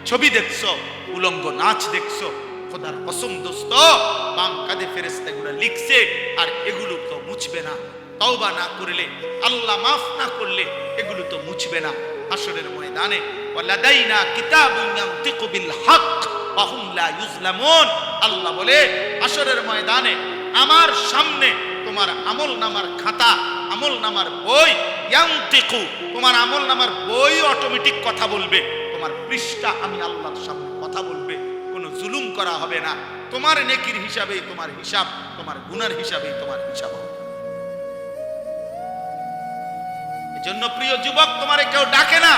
ছবি দেখছো, উলঙ্গ নাচ দেখছো, খোদার কসম দোস্ত বাম কাঁধে ফেরেশতা এগুলো লিখছে, আর এগুলো তো মুছবে না। তওবা না করলে, আল্লাহ মাফ না করলে এগুলো তো মুছবে না। হাসরের ময়দানে ওয়ালাদাইনা কিতাবুন ইয়ানতিকু বিল হক ওয়া হুম লা ইউজলামুন, আল্লাহ বলে হাসরের ময়দানে আমার সামনে তোমার আমলনামার খাতা, আমলনামার বই, ইয়ানতিকু, তোমার আমলনামার বই অটোমেটিক কথা বলবে, তোমার পৃষ্ঠা আমি আল্লাহর সামনে কথা বলবে, কোনো জুলুম করা হবে না। তোমার নেকির হিসাবেই তোমার হিসাব, তোমার গুনার হিসাবেই তোমার হিসাব হবে। এজন্য প্রিয় যুবক, তোমারে কেউ ডাকে না,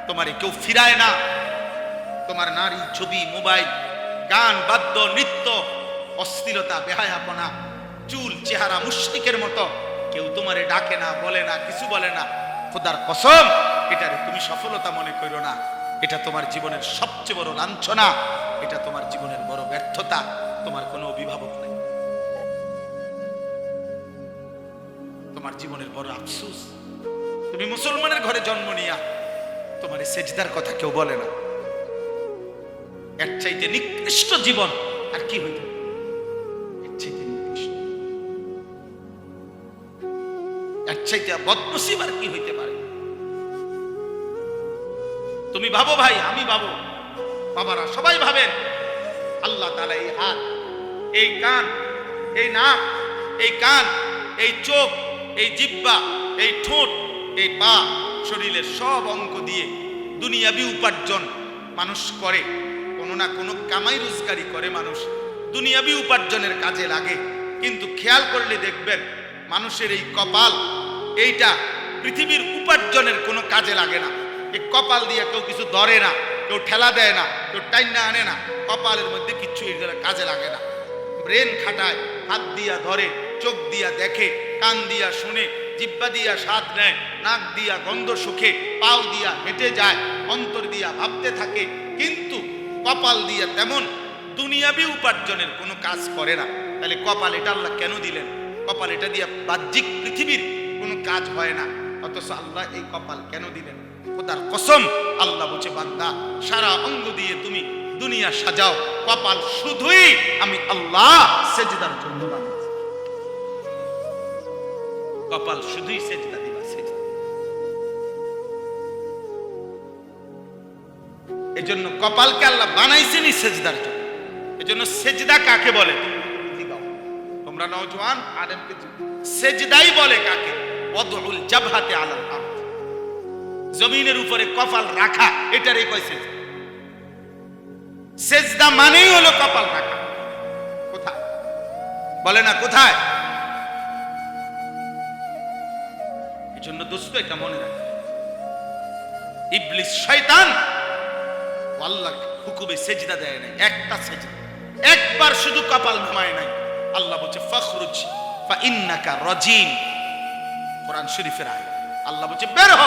তোমারে কেউ ফিরায় না। তোমার নারী, ছবি, মোবাইল, গান, বাদ্য, নৃত্য, অশ্লীলতা, বেহায়াপনা, চুল, চেহারা মুশরিকের মতো কেউ তোমারে ডাকে না, বলে না, কিছু বলে না। খোদার কসম, এটারে তুমি সফলতা মনে করো না। এটা তোমার জীবনের সবচেয়ে বড় লাঞ্ছনা, এটা তোমার জীবনের বড় ব্যর্থতা। তোমার কোনো অভিভাবক নেই, তোমার জীবনের বড় আফসোস। তুমি মুসলমানের ঘরে জন্ম নিয়া তোমার সেজদার কথা কেউ বলে না। এর চাইতে নিকৃষ্ট জীবন আর কি হইতে, এর চাইতে নিকৃষ্ট, এর চাইতে বদনসিব আর কি হইতে পারে? তুমি ভাবো ভাই, আমি ভাবো, বাবারা সবাই ভাবেন, আল্লাহ তাআলা এই হাত, এই কান, এই নাক, এই কান, এই চোখ, এই জিহ্বা, এই ঠোঁট, এই পা, শরীরের সব অঙ্গ দিয়ে দুনিয়াবি উপার্জন মানুষ করে, কোনো না কোনো কামাই রোজগারি করে মানুষ, দুনিয়াবি উপার্জনের কাজে লাগে। কিন্তু খেয়াল করলে দেখবেন মানুষের এই কপাল, এইটা পৃথিবীর উপার্জনের কোনো কাজে লাগে না। এই কপাল দিয়ে কেউ কিছু ধরে না, কেউ ঠেলা দেয় না, কেউ টাইনা আনে না। কপালের মধ্যে কিচ্ছু কাজে লাগে না। ব্রেন খাটায়, হাত দিয়া ধরে, চোখ দিয়া দেখে, কান দিয়া শুনে, জিহ্বা দিয়া স্বাদ নেয়, নাক দিয়া গন্ধ শুকে, পাও দিয়া হেঁটে যায়, অন্তর দিয়া ভাবতে থাকে। কিন্তু কপাল দিয়া তেমন দুনিয়াবি উপার্জনের কোনো কাজ করে না। তাহলে কপাল এটা আল্লাহ কেন দিলেন? কপাল এটা দিয়া বাহ্যিক পৃথিবীর কোনো কাজ হয় না, অথচ আল্লাহ এই কপাল কেন দিলেন? খোদার কসম, আল্লাহ বলছে, বান্দা সারা অঙ্গ দিয়ে তুমি দুনিয়া সাজাও, কপাল শুধুই আমি আল্লাহ সেজদার জন্য বানাইছি। কপাল শুধুই সেজদা দিবা, সেজদা। এজন্য কপালকে আল্লাহ বানাইছেনি সেজদার জন্য। এজন্য সেজদা কাকে বলে? তোমরা নওজওয়ান আলেমকে সেজদাই বলে কাকে? ওয়াদউল জাবহাতি আলাল আরদ, জমিনের উপরে কপাল রাখা, এটারই কয় সেজদা। সেজদা মানেই হলো কপাল রাখা। কোথায় বলে না, কোথায়? এজন্য দোস্ত এটা মনে রাখবে, ইবলিস শয়তান আল্লাহর হুকুমে সেজদা দেয় নাই, একটা সেজদা, একবার শুধু কপাল নামায় নাই। আল্লাহ বলছে ফখরুজ ফা ইন্নাকা রাজিম, কোরআন শরীফের আয়াত। আল্লাহ বলছে বের হ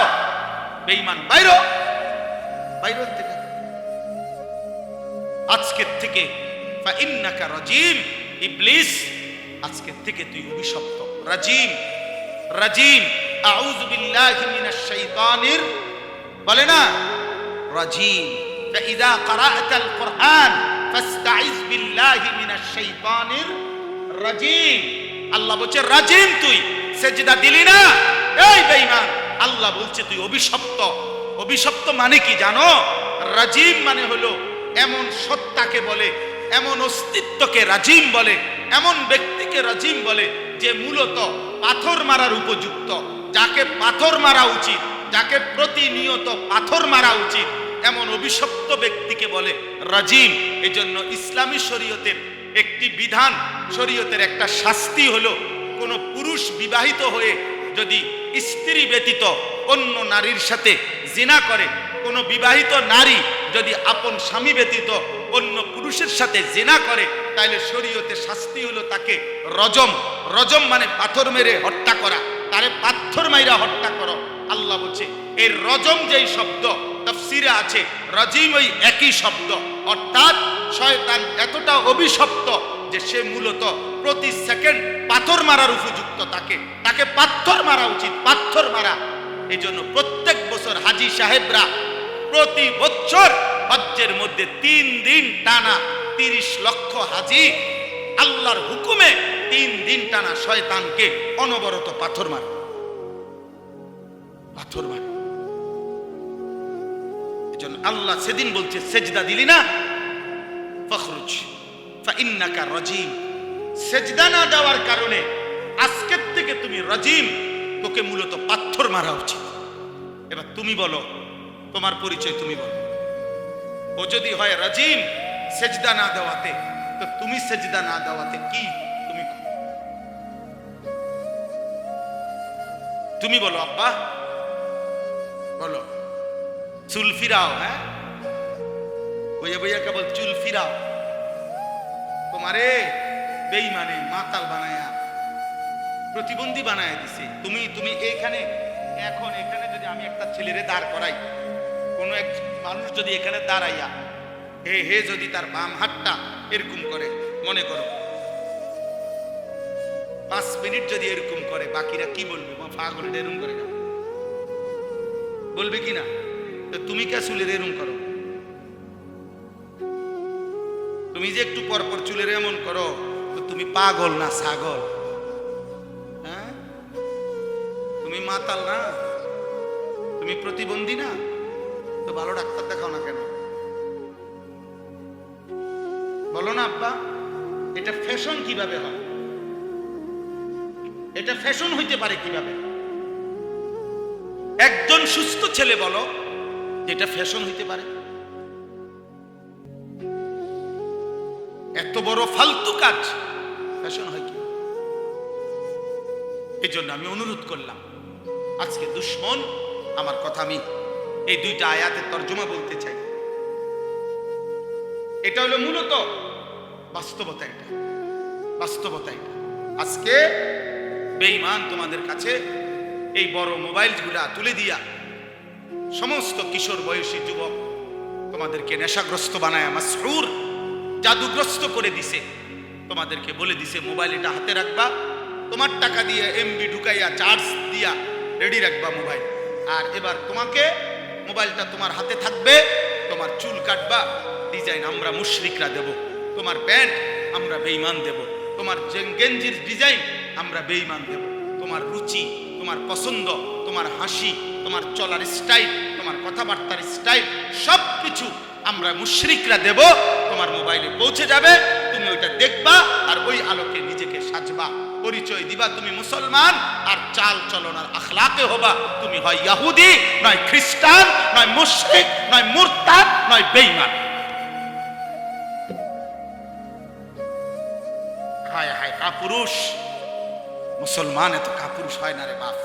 বেঈমান, বাইর হ, বাইর থেকে আজকের থেকে। ফা ইন্নাকা রাজিম, ইবলিস আজকের থেকে তুই অভিশপ্ত। রাজিম, রাজিম, আউযু বিল্লাহি মিনাশ শাইতানির, বলে না রাজিম। فإذا قرأت القرآن فاستعذ بالله من الشيطان الرجيم। আল্লাহ বলছে রাজিম, তুই সেজদা দিলি না, এই বেঈমান, আল্লাহ বলছে তুই অভিশপ্ত। অভিশপ্ত মানে কি জানো? রাজিম মানে হলো এমন সত্তাকে বলে, এমন অস্তিত্বকে রাজিম বলে, এমন ব্যক্তিকে রাজিম বলে যে মূলত পাথর মারার উপযুক্ত, যাকে পাথর মারা উচিত, যাকে প্রতিনিয়ত পাথর মারা উচিত, এমন অভিশপ্ত ব্যক্তিকে বলে রাজিম। এজন্য ইসলামী শরীয়তের একটি বিধান, শরীয়তের একটা শাস্তি হলো, কোন পুরুষ বিবাহিত হয়ে যদি স্ত্রী ব্যতীত অন্য নারীর সাথে জিনা করে, কোন বিবাহিত নারী যদি আপন স্বামী ব্যতীত অন্য পুরুষের সাথে জিনা করে, তাহলে শরীয়তে শাস্তি হলো তাকে রজম। রজম মানে পাথর মেরে হত্যা করা, তারে পাথর মাইরা হত্যা করো। আল্লাহ বলছে এই রজম যেই শব্দ তাফসীরে আছে, রাজিম ওই একই শব্দ। অর্থাৎ শয়তান এতটা অভিশপ্ত যে সে মূলত প্রতি সেকেন্ড পাথর মারার উপযুক্ত, তাকে পাথর মারা উচিত, পাথর মারা। এই জন্য প্রত্যেক বছর হাজী সাহেবরা প্রতি বছর হজ্জের মধ্যে 3 দিন টানা 30 লক্ষ হাজী আল্লাহর হুকুমে 3 দিন টানা শয়তানকে অনবরত পাথর মারে। এজন্য আল্লাহ সেদিন বলছে, সেজদা দিলি না, ফখরুজ ফাইন্নাকা রাজিম। সেজদা না দেওয়ার কারণে আজকের থেকে তুমি রাজিম, তোকে মূলত পাথর মারা উচিত। এবার তুমি বলো, তোমার পরিচয় তুমি বলো। ও যদি হয় রাজিম সেজদা না দেওয়াতে, তো তুমি সেজদা না দেওয়াতে কি? তুমি বলো আব্বা, বলো। চুল ফিরাও, হ্যাঁ, বইয়া বইয়া কেবল চুল ফিরাও। তোমারে বেঈমানে মাতাল বানায়া, প্রতিবন্ধী বানায়া দিছে। তুমি এইখানে, এখন এখানে যদি আমি একটা ছেলেরে দাঁড় করাই, কোন এক মানুষ যদি এখানে দাঁড়াইয়া হে যদি তার বাম হাতটা এরকম করে, মনে করো 5 মিনিট যদি এরকম করে, বাকিরা কি বলবে? পাগল এরকম করে না, বলবে কি না? তো তুমি কে চুলের এরকম করো? তুমি যে একটু পরপর চুলের এমন করো, তো তুমি পাগল না ছাগল? হ্যাঁ, তুমি মাতাল না, তুমি প্রতিবন্ধী না, তো ভালো ডাক্তার দেখাও না কেন? বলো না আব্বা, এটা ফ্যাশন কিভাবে হয়? এটা ফ্যাশন হইতে পারে কিভাবে? একজন সুস্থ ছেলে বলো যেটা ফ্যাশন হইতে পারে? এত বড় ফালতু কাজ ফ্যাশন হয় কি? এই জন্য আমি অনুরোধ করলাম, আজকে দুশ্মন, আমার কথা আমি এই 2টা আয়াতের তর্জমা বলতে চাই। এটা হলো মূলত বাস্তবতা। এটা বাস্তবতা। এটা আজকে বেঈমান তোমাদের কাছে এই বড় মোবাইলগুলা তুলে দিয়া সমস্ত কিশোর বয়সী যুবক তোমাদেরকে নেশাগ্রস্ত বানায়, মাসহুর, জাদুগ্রস্ত করে দিছে। তোমাদেরকে বলে দিছে মোবাইল এটা হাতে রাখবা, তোমার টাকা দিয়ে এমবি ঢুকাইয়া চার্জ দিয়া রেডি রাখবা মোবাইল। আর এবার তোমাকে মোবাইলটা তোমার হাতে থাকবে, তোমার চুল কাটবা ডিজাইন আমরা মুশরিকরা দেব, তোমার প্যান্ট আমরা বেঈমান দেব, তোমার গেঞ্জির ডিজাইন আমরা বেঈমান দেব, তোমার রুচি, তোমার পছন্দ, তোমার হাসি, তোমার চলার স্টাইল, তোমার কথাবার্তার স্টাইল, সব কিছু আমরা মুশরিকরা দেব। তোমার মোবাইলে পৌঁছে যাবে, তুমি ওইটা দেখবা আর ওই আলোকে নিজেকে সাজবা, পরিচয় দিবা তুমি মুসলমান। আর চাল চলন আর আখলাকে হবা তুমি হয় ইহুদি, নয় খ্রিস্টান, নয় মুশরিক, নয় মুরতাদ, নয় বেঈমান। হায় হায় কাপুরুষ মুসলমান, এত কাপুরুষ হয় না রে বাপ।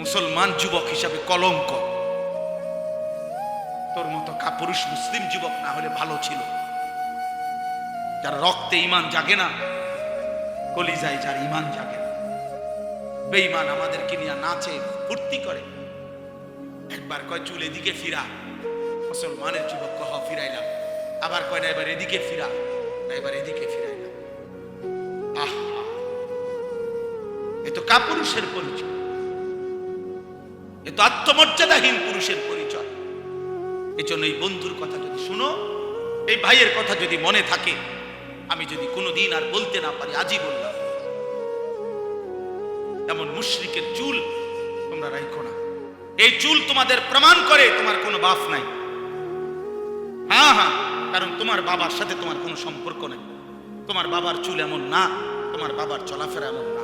মুসলমান যুবক হিসাবে কলঙ্ক। তোর মতো কাপুরুষ মুসলিম যুবক না হলে ভালো ছিল, যার রক্তে ঈমান জাগে না, কলিজায় যার ঈমান জাগে না। বেঈমান আমাদেরকে নিয়ে নাচে, ফুর্তি করে, একবার কয় চুল এদিকে ফিরা, মুসলমানের যুবক কহ ফিরাইলাম, আবার কয় না এবার এদিকে ফিরা, না এবার এদিকে ফিরাইলাম। আহ, এ তো কাপুরুষের পরিচয়, এ তো আত্মমর্যাদাহীন পুরুষের পরিচয়। এই জন্য এই বন্ধুর কথা যদি শুনো, এই ভাইয়ের কথা যদি মনে থাকে, আমি যদি কোনোদিন আর বলতে না পারি, আজই বললাম, এমন মুশরিকের চুল তোমরা রাখো না। এই চুল তোমাদের প্রমাণ করে তোমার কোনো বাপ নাই। হ্যাঁ, কারণ তোমার বাবার সাথে তোমার কোনো সম্পর্ক নেই। তোমার বাবার চুল এমন না, তোমার বাবার চলাফেরা এমন না।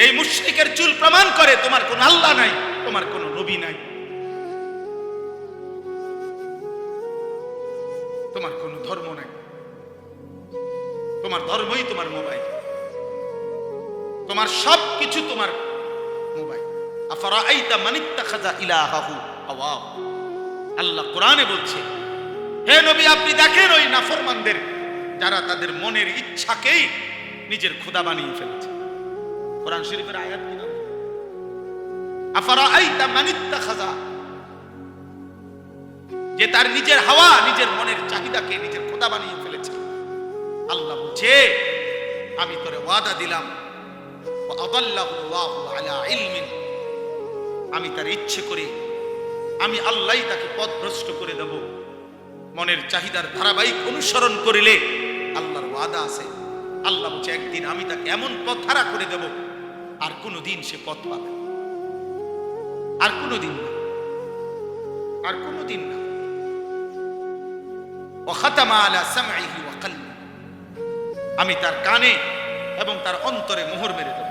এই মুশরিকের চুল প্রমাণ করে তোমার কোনো আল্লাহ নাই, তোমার কোনো নবী নাই, তোমার কোনো ধর্ম নাই। তোমার ধর্মই তোমার মোবাইল, তোমার সব কিছু তোমার মোবাইল। আফারাআইতা মান ইত্তাখাযা ইলাহাহু হাওয়াহু, আল্লাহ কোরআনে বলছে, হে নবী আপনি দেখেন ওই নাফরমানদের, যারা তাদের মনের ইচ্ছাকেই নিজের খোদা বানিয়ে ফেলেছে। কোরআন শরীফের আয়াত কি নাম? আফারাআইতা মান ইত্তাখাযা, যে তার নিজের হাওয়া, নিজের মনের চাহিদাকে নিজের খোদা বানিয়ে ফেলেছে। আল্লাহ বলছে, আমি তোরে ওয়াদা দিলাম, ওয়া আদাল্লাহু আল্লাহু আলা ইলমিন, আমি তার ইচ্ছে করে, আমি আল্লাহই তাকে পথভ্রষ্ট করে দেব। মনের চাহিদার ধারাবাহিক অনুসরণ করিলে ওয়াদা আছে। আল্লাহ বলছে একদিন আমি তাকে এমন পথহারা করে দেব আর কোনোদিন সে পথ পাবে না, আর কোনোদিন না, আর কোনোদিন না। ওয়াখাতামা আলা সামঈহি ওয়া কলবি, আমি তার কানে এবং তার অন্তরে মোহর মেরে দেব।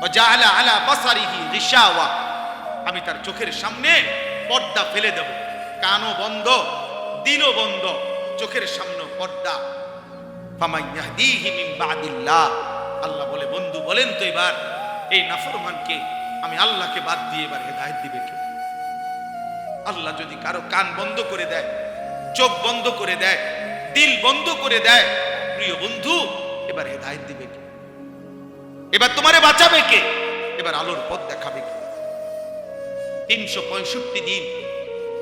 ওয়াজাআলা আলা বাসারিহি গিশাওয়া, আমি তার চোখের সামনে পর্দা ফেলে দেব। কানও বন্ধ, দিলও বন্ধ, চোখের সামনে পর্দা। ফামান ইয়াহদিহি মিন বাদিল্লাহ, আল্লাহ বলে বন্ধু বলেন তো এবার এই নাফরমানকে আমি আল্লাহকে বাদ দিয়ে এবার হেদায়েত দিবে কে? আল্লাহ যদি কারো কান বন্ধ করে দেয়, চোখ বন্ধ করে দেয়, দিল বন্ধ করে দেয়, প্রিয় বন্ধু এবার হেদায়েত দিবে কে? এবার তোমারে বাঁচাবে কে? এবার আলোর পথ দেখাবে কে? 365 দিন,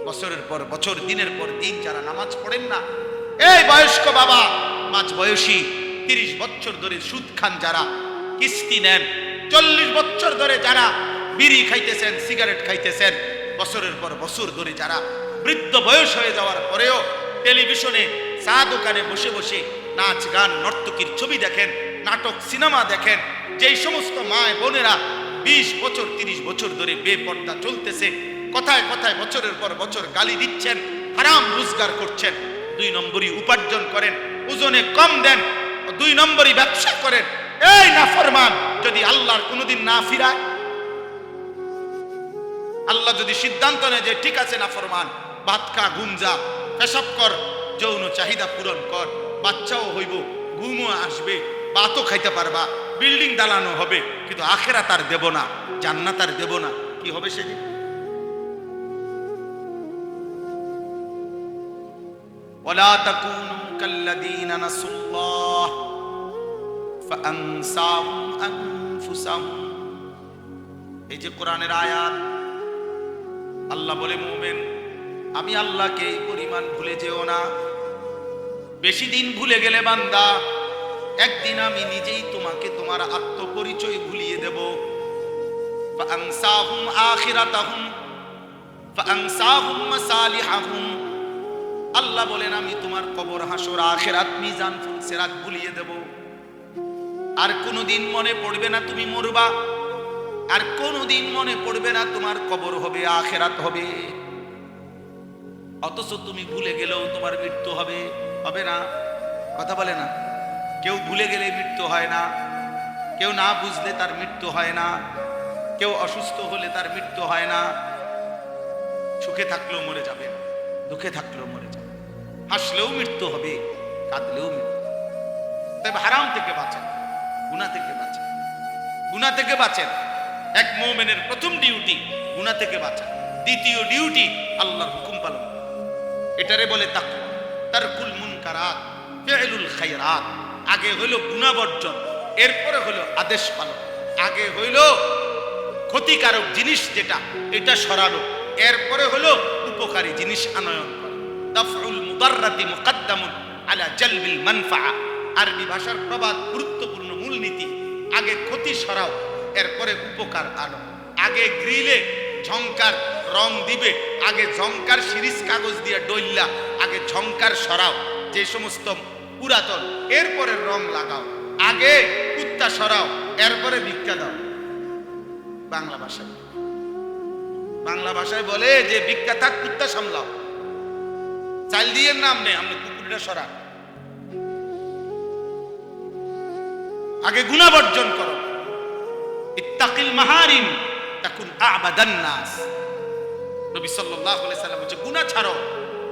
বছরের পর বছর, দিনের পর দিন যারা নামাজ পড়েন না, এই বয়স্ক বাবা, মাঝ বয়সী 30 বছর ধরে সুদ খান যারা, কিস্তি নেন, 40 বছর ধরে যারা বিড়ি খাইতেছেন, সিগারেট খাইতেছেন, বছরের পর বছর ধরে যারা বৃদ্ধ বয়স হয়ে যাওয়ার পরেও টেলিভিশনে চা দোকানে বসে বসে নাচ গান নর্তকীর ছবি দেখেন, নাটক সিনেমা দেখেন, যেই সমস্ত মা বোনেরা 20 বছর 30 বছর ধরে বেপর্দা চলতেছে, কথায় কথায় বছরের পর বছর গালি দিচ্ছেন, হারাম রোজগার করছেন, 2 নম্বরই উপার্জন করেন, ওজনে কম দেন, 2 নম্বরই ব্যবসা করেন, এই নাফরমান যদি আল্লাহর কোনোদিন না ফিরায়, আল্লাহ যদি সিদ্ধান্ত নেয় যে ঠিক আছে নাফরমান, ভাত খা, ঘুম যা, পেশাব কর, যৌন চাহিদা পূরণ কর, বাচ্চাও হইব, ঘুমও আসবে, ভাতও খাইতে পারবা, বিল্ডিং দালানো হবে, কিন্তু আখিরাত আর দেব না, জান্নাত আর দেব না, কি হবে সেদিন? ওয়ালা তাকুনু কাল্লাযীনা নাসুল্লাহ ফাআনসাহুম আনফুসাহুম। এই যে কোরআনের আয়াত, আল্লাহ বলে মুমিন আমি আল্লাহকে এই পরিমাণ ভুলে যেও না। বেশি দিন ভুলে গেলে বান্দা, একদিন আমি নিজেই তোমাকে তোমার আত্মপরিচয় ভুলিয়ে দেব। ফাআনসাহুম আখিরাতাহুম ফাআনসাহুম মাসালিহাহুম, আল্লাহ বলেন আমি তোমার কবর, হাসর, আখিরাত, মিজান, ফুলসিরাত ভুলিয়ে দেব। আর কোনোদিন মনে পড়বে না তুমি মরবা, আর কোনোদিন মনে পড়বে না তোমার কবর হবে, আখিরাত হবে। অথচ তুমি ভুলে গেলেও তোমার মৃত্যু হবে, হবে না? কথা বলে না? কেউ ভুলে গেলে মৃত্যু হয় না, কেউ না বুঝলে তার মৃত্যু হয় না, কেউ অসুস্থ হলে তার মৃত্যু হয় না। সুখে থাকলেও মরে যাবে, দুঃখে থাকলেও মরে যাবে, হাসলেও মৃত্যু হবে, কাঁদলেও মৃত্যু। তবে হারাম থেকে বাঁচেন, গুনাহ থেকে বাঁচেন, গুনাহ থেকে বাঁচেন। এক মুমিনের প্রথম ডিউটি গুনাহ থেকে বাঁচা, দ্বিতীয় ডিউটি আল্লাহর হুকুম পালন। এটারে বলে তাকওয়া, তারকুল মুনকারাত, ফি'লুল খায়রাত। আগে হইল গুনাহ বর্জন, এরপরে হলো আদেশ পালন। আগে হইল ক্ষতিকারক জিনিস যেটা, এটা সরানো, এরপরে হলো উপকারী জিনিস আনয়ন করা। দাফউল মুদাররাতি মুকদ্দামুন আলা জালবিল মানফাআ। আরবি ভাষার প্রবাদ, গুরুত্বপূর্ণ মূলনীতি, আগে ক্ষতি সরাও, এরপরে উপকার আনো। আগে গ্রিলে ঝংকার রং দিবে, আগে ঝংকার সিরিজ কাগজ দিয়ে ডইল্লা, আগে ঝংকার সরাও যে সমস্ত পুরাতন, এরপরে রং লাগাও। আগে কুত্তা সরাও, এরপরে ভিক্ষা দাও। বাংলা ভাষায়, বাংলা ভাষায় বলে যে ভিক্ষা থাক, কুত্তা সামলাও। চাল দিয়ে নাম নেই, আমরা কুকুরটা সরা। আগে গুনাহ বর্জন করো। ইত্তাকিল মাহারিম তাকুন আবাদান নাস। নবী সাল্লাল্লাহু আলাইহি সাল্লাম বলেছে গুনাহ ছাড়ো,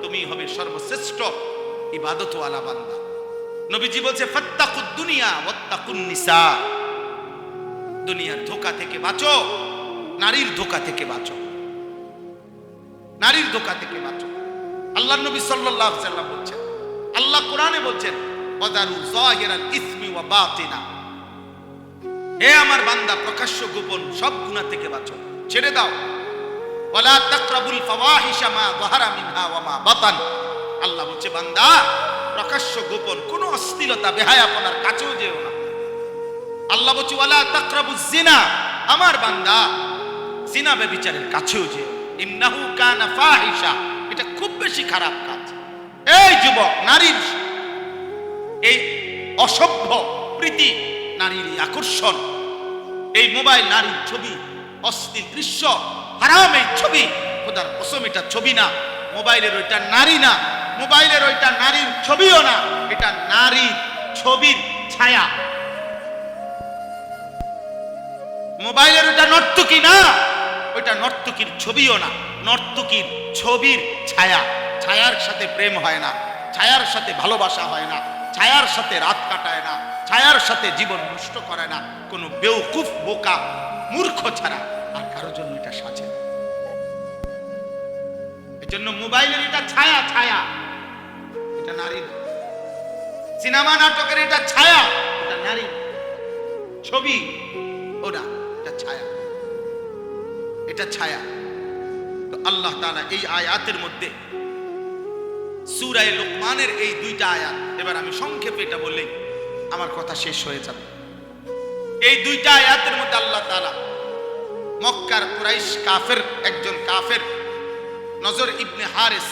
তুমি হবে সর্বশ্রেষ্ঠ ইবাদতওয়ালা বান্দা। নবীজি বলছে ফাত্তাকুদ দুনিয়া ওয়াত্তাকুন নিসা। দুনিয়ার ধোঁকা থেকে বাঁচো, নারীর ধোঁকা থেকে বাঁচো, নারীর ধোঁকা থেকে বাঁচো। আল্লাহর নবী সাল্লাল্লাহু আলাইহি সাল্লাম বলছেন, আল্লাহ কোরআনে বলছেন ওয়াদারু যাহিরাল ইসমি ওয়া বাতিনা। হে আমার বান্দা, প্রকাশ্য গোপন সব গুনাহ থেকে বাঁচো, ছেড়ে দাও। ওয়ালা তাকরাবুল ফাওয়াহিশা মা যাহারা মিনহা ওয়া মা বাতান। আল্লাহ বলছে বান্দা, প্রকাশ্য গোপন কোন অশ্লীলতা বেহায়াপনার কাছেও যেও না। আল্লাহ বলছে ওয়ালা তাকরাবুজ জিনা। আমার বান্দা, জিনা ব্যভিচারের কাছেও যেও, ইন্নাহু কানা ফাহিশা। এটা খুব বেশি খারাপ কাজ। এই যুবক, নারীর এই অসভ্য প্রীতি, নারীর আকর্ষণ, এই মোবাইল নারীর ছবি, অশ্লীল দৃশ্য, হারাম এই ছবি, খোদার কসম এটা ছবি না, মোবাইলের ওইটা নারী না, মোবাইলের ওইটা নারীর ছবিও না, এটা নারীর ছবির ছায়া। মোবাইলের ওইটা নর্তকী না, ওইটা নর্তকীর ছবিও না, নর্তকীর ছবির ছায়া। ছায়ার সাথে প্রেম হয় না, ছায়ার সাথে ভালোবাসা হয় না, ছায়ার সাথে রাত কাটায় না, ছায়ার সাথে জীবন নষ্ট করে না কোনো বেওকুফ বোকা মূর্খ ছাড়া আর কারোর জন্য এটা সাজে না। এই জন্য মোবাইলের এটা ছায়া, ছায়া, এটা নারী না। সিনেমা নাটকের এটা ছায়া, এটা নারী। ছবি ওটা, এটা ছায়া, এটা ছায়া। তো আল্লাহ তাআলা এই আয়াতের মধ্যে সূরা লোকমানের এই দুইটা আয়াত, এবার আমি সংক্ষেপে এটা বললেই আমার কথা শেষ হয়ে যাবে। এই দুইটা আয়াতের মধ্যে আল্লাহ তাআলা মক্কার কুরাইশ কাফের, একজন কাফের নজর ইবনে হারিস,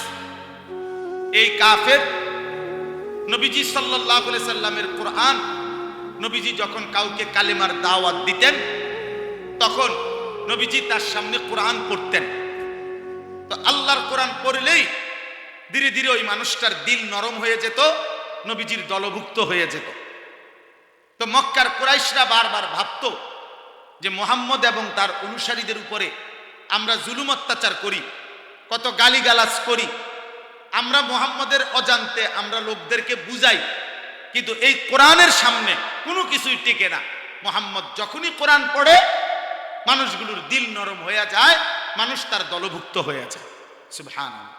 এই কাফের নবীজি সাল্লাল্লাহু আলাইহি সাল্লামের কোরআন, নবীজি যখন কাউকে কালেমার দাওয়াত দিতেন তখন নবীজি তার সামনে কোরআন পড়তেন। তো আল্লাহর কোরআন পড়লেই ধীরে ধীরে ওই মানুষটার দিল নরম হয়ে যেত, নবীজির দলভুক্ত হয়ে যেত। তো মক্কার কুরাইশরা বারবার ভাবতো যে মুহাম্মদ এবং তার অনুসারীদের উপরে আমরা জুলুম অত্যাচার করি, কত গালিগালাজ করি, আমরা মুহাম্মদের অজান্তে আমরা লোকদেরকে বুঝাই, কিন্তু এই কোরআনের সামনে কোনো কিছুই টিকে না। মুহাম্মদ যখনই কোরআন পড়ে মানুষগুলোর দিল নরম হয়ে যায়, মানুষ তার দলভুক্ত হয়ে যায়। সুবহানাল্লাহ।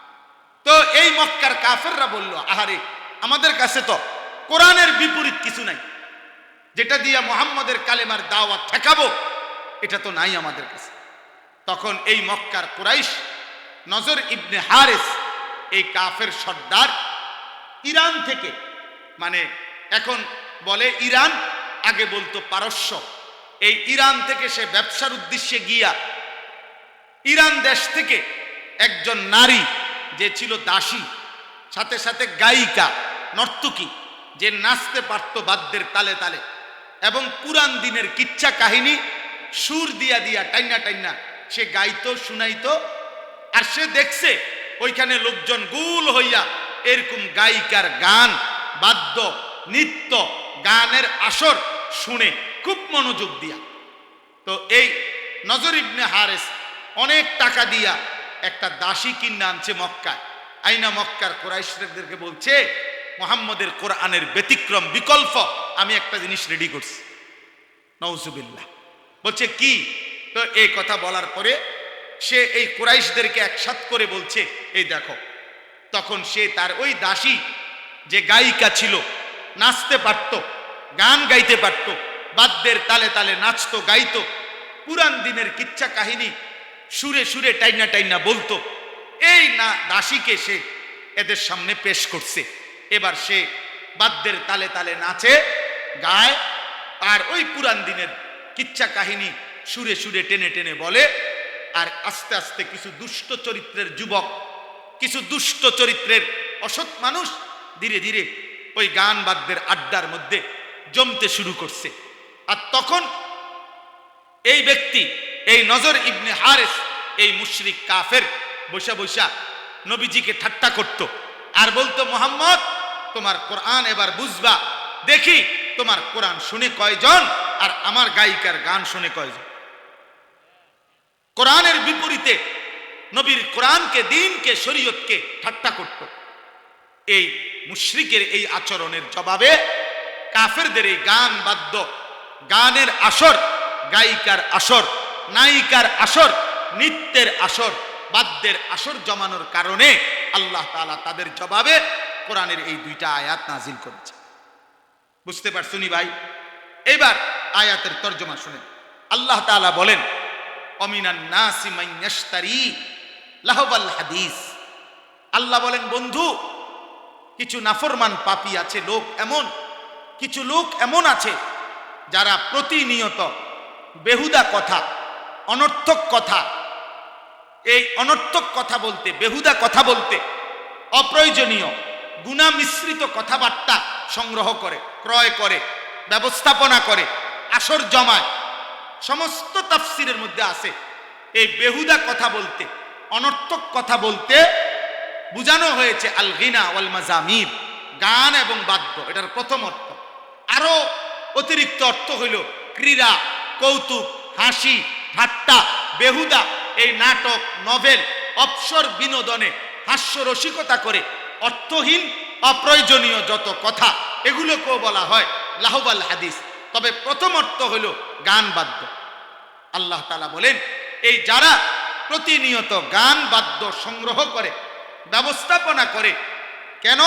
তো এই মক্কার কাফেররা বলল, আহারে আমাদের কাছে তো কোরআনের বিপরীত কিছু নাই, যেটা দিয়ে মুহাম্মদের কালেমার দাওয়াত ঠেকাবো, এটা তো নাই আমাদের কাছে। তখন এই মক্কার কুরাইশ নজর ইবনে হারিস, এই কাফের সর্দার, ইরান থেকে, মানে এখন বলে ইরান, আগে বলতো পারস্য, এই ইরান থেকে সে ব্যবসার উদ্দেশ্যে গিয়া ইরান দেশ থেকে একজন নারী যে ছিল দাসী, সাথে সাথে গায়িকা, নর্তকী, যে নাচতে পারত বাদ্যের তালে তালে এবং পুরান দিনের কিচ্ছা কাহিনী সুর দিয়া দিয়া টাইনা টাইনা সে গাইতো, শুনাইতো। আর সে দেখছে ওইখানে লোকজন গুল হইয়া এরকম গায়িকার গান, বাদ্য, নৃত্য, গানের আসর শুনে খুব মনোযোগ দিয়া। তো এই নজর ইবনে হারিস অনেক টাকা দিয়া একটা দাসী কিনে আনছে মক্কায়, আইনা মক্কার কুরাইশদেরকে বলছে মুহাম্মদের কোরআনের ব্যতিক্রম বিকল্প আমি একটা জিনিস রেডি করছি। নাউজুবিল্লাহ। বলছে কি? তো এই কথা বলার পরে সে এই কুরাইশদেরকে একসাথ করে বলছে, এই দেখো। তখন সে তার ওই দাসী যে গায়িকা ছিল, নাচতে পারত, গান গাইতে পারত, বাদ্যের তালে তালে নাচতো, গাইতো, পুরান দিনের কিচ্ছা কাহিনী সুরে সুরে টাইনা টাইনা বলতো, এই না দাসীকে সে এদের সামনে পেশ করছে। এবার সে বাদ্যের তালে তালে নাচে, গায়, আর ওই পুরান দিনের কিচ্ছা কাহিনী সুরে সুরে টেনে টেনে বলে। আর আস্তে আস্তে কিছু দুষ্ট চরিত্রের যুবক, কিছু দুষ্ট চরিত্রের অসৎ মানুষ ধীরে ধীরে ওই গান বাদ্যের আড্ডার মধ্যে জমতে শুরু করছে। আর তখন এই ব্যক্তি, এই নজর ইবনে হারিস, এই মুশরিক কাফের বৈশা বৈশা নবীজিকে ঠাট্টা করত আর বলতো, মুহাম্মদ তোমার কোরআন এবার বুঝবা, দেখি তোমার কোরআন শুনে কয়জন আর আমার গায়িকার গান শুনে কয়জন। কোরআনের বিপরীতে নবীর কোরআনকে, দ্বীনকে, শরীয়তকে ঠাট্টা করত। এই মুশরিকের এই আচরণের জবাবে কাফেরদের এই গান বাদ্য, গানের আসর, গায়িকার আসর, নায়িকার আসর, নৃত্যের আসর, বাদ্যের আসর জমানোর কারণে আল্লাহ তাআলা তাদের জবাবে কোরআনের এই দুইটা আয়াত নাজিল করেছে। বুঝতে পারছুনি ভাই? এবার আয়াতের তর্জমা শুনেন। আল্লাহ তাআলা বলেন, অমিনান নাসি মান ইয়াশতারি লাহবাল হাদিস। আল্লাহ বলেন, বন্ধু কিছু নাফরমান পাপী আছে, লোক এমন, কিছু লোক এমন আছে যারা প্রতিনিয়ত বেহুদা কথা, অনর্থক কথা, এই অনর্থক কথা বলতে, বেহুদা কথা বলতে, অপ্রয়োজনীয় গুনাহ মিশ্রিত কথাবার্তা সংগ্রহ করে, ক্রয় করে, ব্যবস্থাপনা করে, আসর জমায়। সমস্ত তাফসিরের মধ্যে আছে এই বেহুদা কথা বলতে, অনর্থক কথা বলতে বুঝানো হয়েছে আল গিনা ওয়াল মাজামির, গান এবং বাদ্য। এটার প্রথম অর্থ। আরো অতিরিক্ত অর্থ হইল ক্রীড়া, কৌতুক, হাসি, ঠাট্টা, বেহুদা, এই নাটক, নভেল, অবসর বিনোদনে হাস্য রসিকতা করে অর্থহীন অপ্রয়োজনীয় যত কথা, এগুলোকেও বলা হয় লাহবাল হাদিস। তবে প্রথম অর্থ হইল গান বাদ্য। আল্লাহ তাআলা বলেন, এই যারা প্রতিনিয়ত গান বাদ্য সংগ্রহ করে, ব্যবস্থাপনা করে, কেন?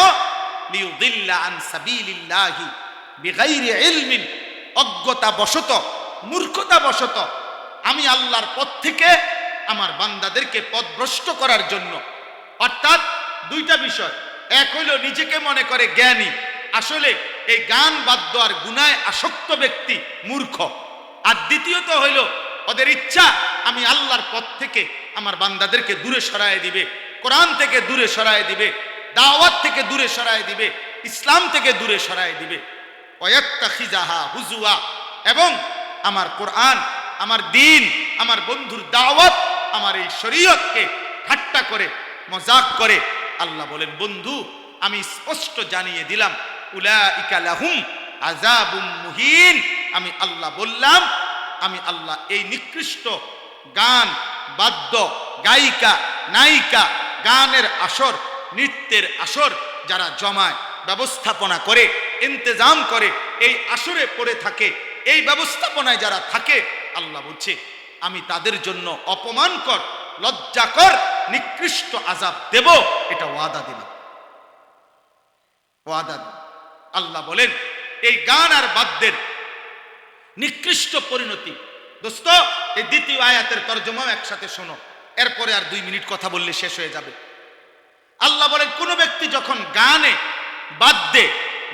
লিউদিল্লা আন সাবিলিল্লাহি বিগাইরি ইলমিন, অজ্ঞতা বশত, মূর্খতা বশত আমি আল্লাহর পথ থেকে আমার বান্দাদেরকে পথভ্রষ্ট করার জন্য। অর্থাৎ দুইটা বিষয়, এক হইল নিজেকে মনে করে জ্ঞানী, আসলে এই গান বাদ্য আর গুনায় আসক্ত ব্যক্তি মূর্খ। আর দ্বিতীয়ত হইল ওদের ইচ্ছা আমি আল্লাহর পথ থেকে আমার বান্দাদেরকে দূরে সরায় দিবে, কোরআন থেকে দূরে সরায় দিবে, দাওয়াত থেকে দূরে সরায় দিবে, ইসলাম থেকে দূরে সরায় দিবে। ওয়াত্তাখিজাহা হুজুয়া, এবং আমার কোরআন, আমার দিন, আমার বন্ধুর দাওয়াত, আমার এই শরীয়তকে ঠাট্টা করে, মজাক করে। আল্লাহ বলেন, বন্ধু আমি স্পষ্ট জানিয়ে দিলাম, উলাইকা লাহুম আযাবুম মুহিন। আমি আল্লাহ বললাম, আমি আল্লাহ এই নিকৃষ্ট গান বাদ্য, গায়িকা নায়িকা, গানের আসর, নৃত্যের আসর যারা জমায়, ব্যবস্থাপনা করে, ইন্তেজাম করে, এই আসরে পড়ে থাকে, এই ব্যবস্থাপনায় যারা থাকে, আল্লাহ বলছে আমি তাদের জন্য অপমানকর, লজ্জাকর, নিকৃষ্ট আযাব দেব। এটা ওয়াদা দিলাম, ওয়াদা দিলাম। আল্লাহ বলেন এই গান আর বাদ্যের নিকৃষ্ট পরিণতি। দোস্ত, এই দ্বিতীয় আয়াতের তরজমাও একসাথে শোনো, এরপরে আর 2 মিনিট কথা বললে শেষ হয়ে যাবে। আল্লাহ বলেন কোন ব্যক্তি যখন গানে, বাদ্যে,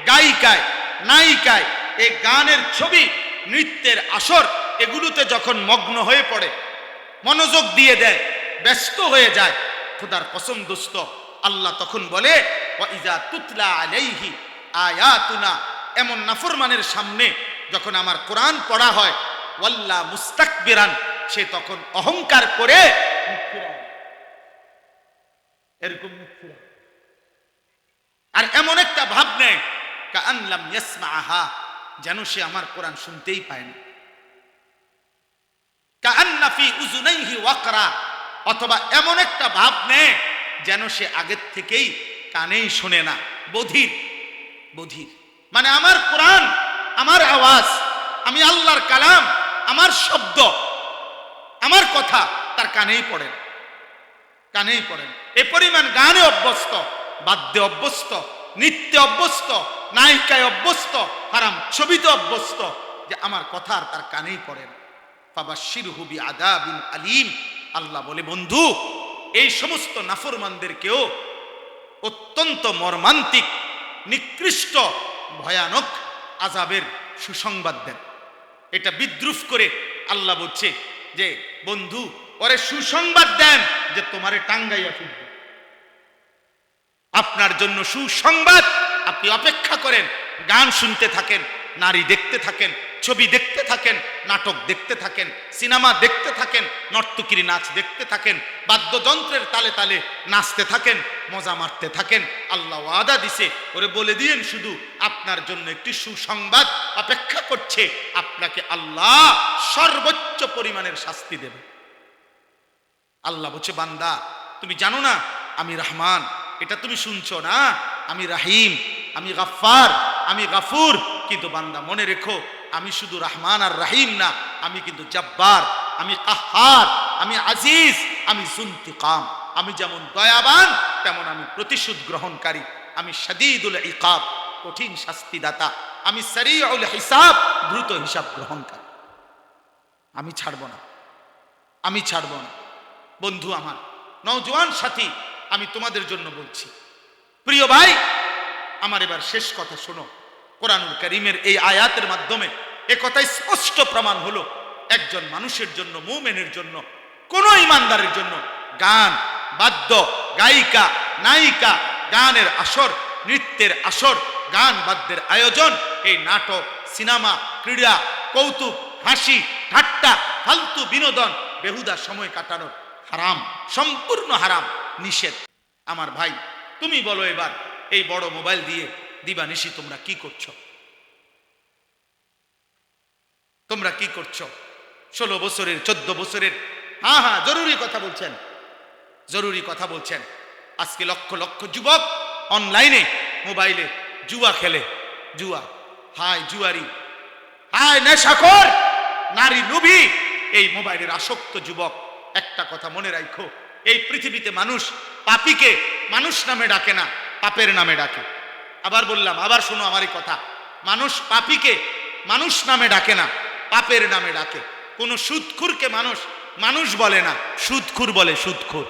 গায়িকায়, নায়িকায়, এই গানের ছবি, নৃত্যের আসর, এগুলোতে যখন মগ্ন হয়ে পড়ে, মনোযোগ দিয়ে দেয়, ব্যস্ত হয়ে যায়, খোদার কসম দোস্ত, আল্লাহ তখন বলে ওয়াইজা তুতলা আলাইহি আয়াতুনা, এমন নাফরমানের সামনে যখন আমার কোরআন পড়া হয়, ওয়াল্লা মুস্তাকবিরান, সে তখন অহংকার করে এরকম আর এমন একটা ভাব নেয় কাআন লাম ইয়াসমাআহা, যেন সে আমার কোরআন শুনতেই পায় না। কাআন্না ফি উযুনাইহি ওয়াকরা, অথবা এমন একটা ভাব নেয় যেন সে আগের থেকেই কানেই শোনে না, বধির। বধির মানে আমার কোরআন, আমার আওয়াজ, আমি আল্লাহর কালাম, আমার শব্দ, আমার কথা তার কানেই পড়েন, কানেই পড়েন। এ পরিমাণ গানে অভ্যস্ত, বাদ্যে অভ্যস্ত, নৃত্যে অভ্যস্ত, নায়িকায় অভ্যস্ত, হারাম ছবিতে অভ্যস্ত, যে আমার কথা আর তার কানেই পড়েন। ফাবাশশিরহু বিআযাবিন আলীম। আল্লাহ বলে, বন্ধু এই সমস্ত নাফরমানদেরকেও অত্যন্ত মর্মান্তিক, নিকৃষ্ট, ভয়ানক আযাবের সুসংবাদ দেন। এটা বিদ্রুপ করে আল্লাহ বলছে যে বন্ধু ওরে সুসংবাদ দেন যে তোমারে টাঙ্গাইয়া ফেলবে। আপনার জন্য সুসংবাদ, আপনি অপেক্ষা করেন, গান শুনতে থাকেন, নারী দেখতে থাকেন, ছবি দেখতে থাকেন, নাটক দেখতে থাকেন, সিনেমা দেখতে থাকেন, নর্তকীর নাচ দেখতে থাকেন, বাদ্যযন্ত্রের তালে তালে নাচতে থাকেন, মজা মারতে থাকেন। আল্লাহ ওয়াদা দিছে, ওরে বলে দিয়েন শুধু আপনার জন্য একটি সুসংবাদ অপেক্ষা করছে, আপনাকে আল্লাহ সর্বোচ্চ পরিমাণের শাস্তি দেবে। আল্লাহ বলছে, বান্দা তুমি জানো না আমি রহমান, এটা তুমি শুনছো না, আমি রাহিম, আমি গাফফার, আমি গাফুর। কিন্তু বান্দা মনে রেখো, আমি শুধু রহমান আর রাহিম না, আমি কিন্তু জব্বার, আমি কাহ্হার, আমি আজিজ, আমি যুনতিকাম। আমি যেমন দয়াবান তেমন আমি প্রতিশোধ গ্রহণকারী, আমি শাদীদুল ইকাব, কঠিন শাস্তিদাতা, আমি সারিউল হিসাব, দ্রুত হিসাব গ্রহণকারী। আমি ছাড়ব না, আমি ছাড়ব না। বন্ধু আমার, নওজোয়ান সাথী, আমি তোমাদের জন্য বলছি, প্রিয় ভাই আমার, এবার শেষ কথা শোনো। কোরআনুল কারীমের এই আয়াতের মাধ্যমে এ কথাই স্পষ্ট প্রমাণ হলো, একজন মানুষের জন্য, মুমিনের জন্য, কোন ইমানদারের জন্য গান, বাদ্য, গায়িকা, নায়িকা, গানের আসর, নৃত্যের আসর, গান বাদ্যের আয়োজন, এই নাটক, সিনেমা, ক্রীড়া, কৌতুক, হাসি, ঠাট্টা, ফালতু বিনোদন, বেহুদা সময় কাটানোর হারাম, সম্পূর্ণ হারাম, নিষেধ। আমার ভাই, তুমি বলো এবার, এই বড় মোবাইল দিয়ে দিবানিশি তোমরা কি করছো? তোমরা কি করছো? 16 বছরের, 14 বছরের, হ্যাঁ জরুরি কথা বলছেন, জরুরি কথা বলছেন। আজকে লক্ষ লক্ষ যুবক অনলাইনে মোবাইলে জুয়া খেলে। জুয়া, হায় জুয়ারি, হায় নেশাখোর, নারী লোভী, এই মোবাইলের আসক্ত যুবক। একটা কথা মনে রাখো, এই পৃথিবীতে মানুষ পাপীকে মানুষ নামে ডাকে না, পাপের নামে ডাকে। আবার বললাম, আবার শোনো আমারই কথা, মানুষ পাপীকে মানুষ নামে ডাকে না, পাপের নামে ডাকে। কোন সুদখুরকে মানুষ মানুষ বলে না, সুদখুর বলে সুদখুর।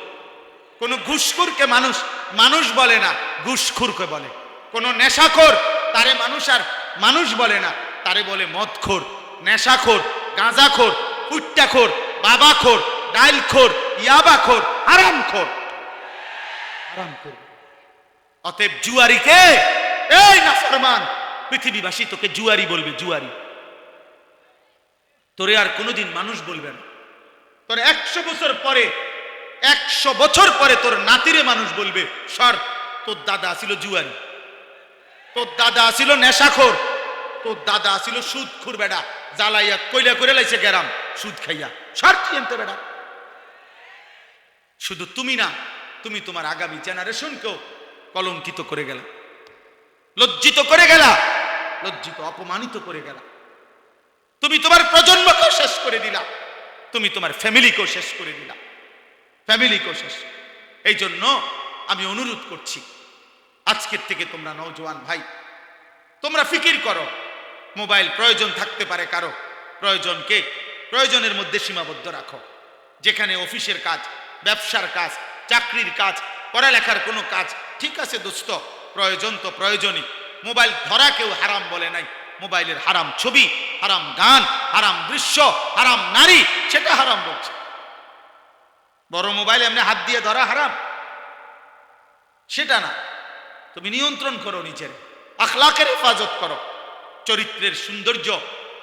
কোন ঘুষখুরকে মানুষ মানুষ বলে না, ঘুষখুরকে বলে। কোন নেশাখোর, তারে মানুষ আর মানুষ বলে না, তারে বলে মদখোর, নেশাখোর, গাঁজাখোর, পুট্টাখোর, বাবাখোর, ডাইলখোর, ইয়াবাখোর, হারামখোর, হারামখোর। অতএব জুয়ারিকে, এই নাফরমান, পৃথিবীবাসী তোকে জুয়ারি বলবে, জুয়ারি। তোরে আর কোনোদিন মানুষ বলবে না। তোর 100 বছর পরে, 100 বছর পরে তোর নাতিরে মানুষ বলবে। সর, তোর দাদা ছিল জুয়ারি, তোর দাদা ছিল নেশাখোর, তোর দাদা ছিল সুদখুর। বেটা জ্বালাইয়া কইলা করে লাইছে গেরাম সুদ খাইয়া। সর চিনতে বেটা। শুধু তুমি না, তুমি তোমার আগামী জেনারেশনকেও কলঙ্কিত করে গেলা, লজ্জিত করে গেলা, লজ্জিত অপমানিত করে গেলা। তুমি তোমার প্রজন্মকেও শেষ করে দিলা, তুমি তোমার ফ্যামিলিকেও শেষ করে দিলা, ফ্যামিলিকেও শেষ। এই জন্য আমি অনুরোধ করছি, আজকের থেকে তোমরা নওজোয়ান ভাই, তোমরা ফিকির করো। মোবাইল প্রয়োজন থাকতে পারে কারো, প্রয়োজনকে প্রয়োজনের মধ্যে সীমাবদ্ধ রাখো। যেখানে অফিসের কাজ, ব্যবসার কাজ, চাকরির কাজ, পড়ালেখার কোনো কাজ, ঠিক আছে দোস্ত, প্রয়োজন তো প্রয়োজনই। মোবাইল ধরা কেউ হারাম বলে নাই। মোবাইলের হারাম ছবি, হারাম গান, হারাম দৃশ্য, হারাম নারী, সেটা হারাম বলছে। বড় মোবাইল এমনি হাত দিয়ে ধরা হারাম, সেটা না। তুমি নিয়ন্ত্রণ করো নিজের, আখলাকের হেফাজত করো। চরিত্রের সৌন্দর্য,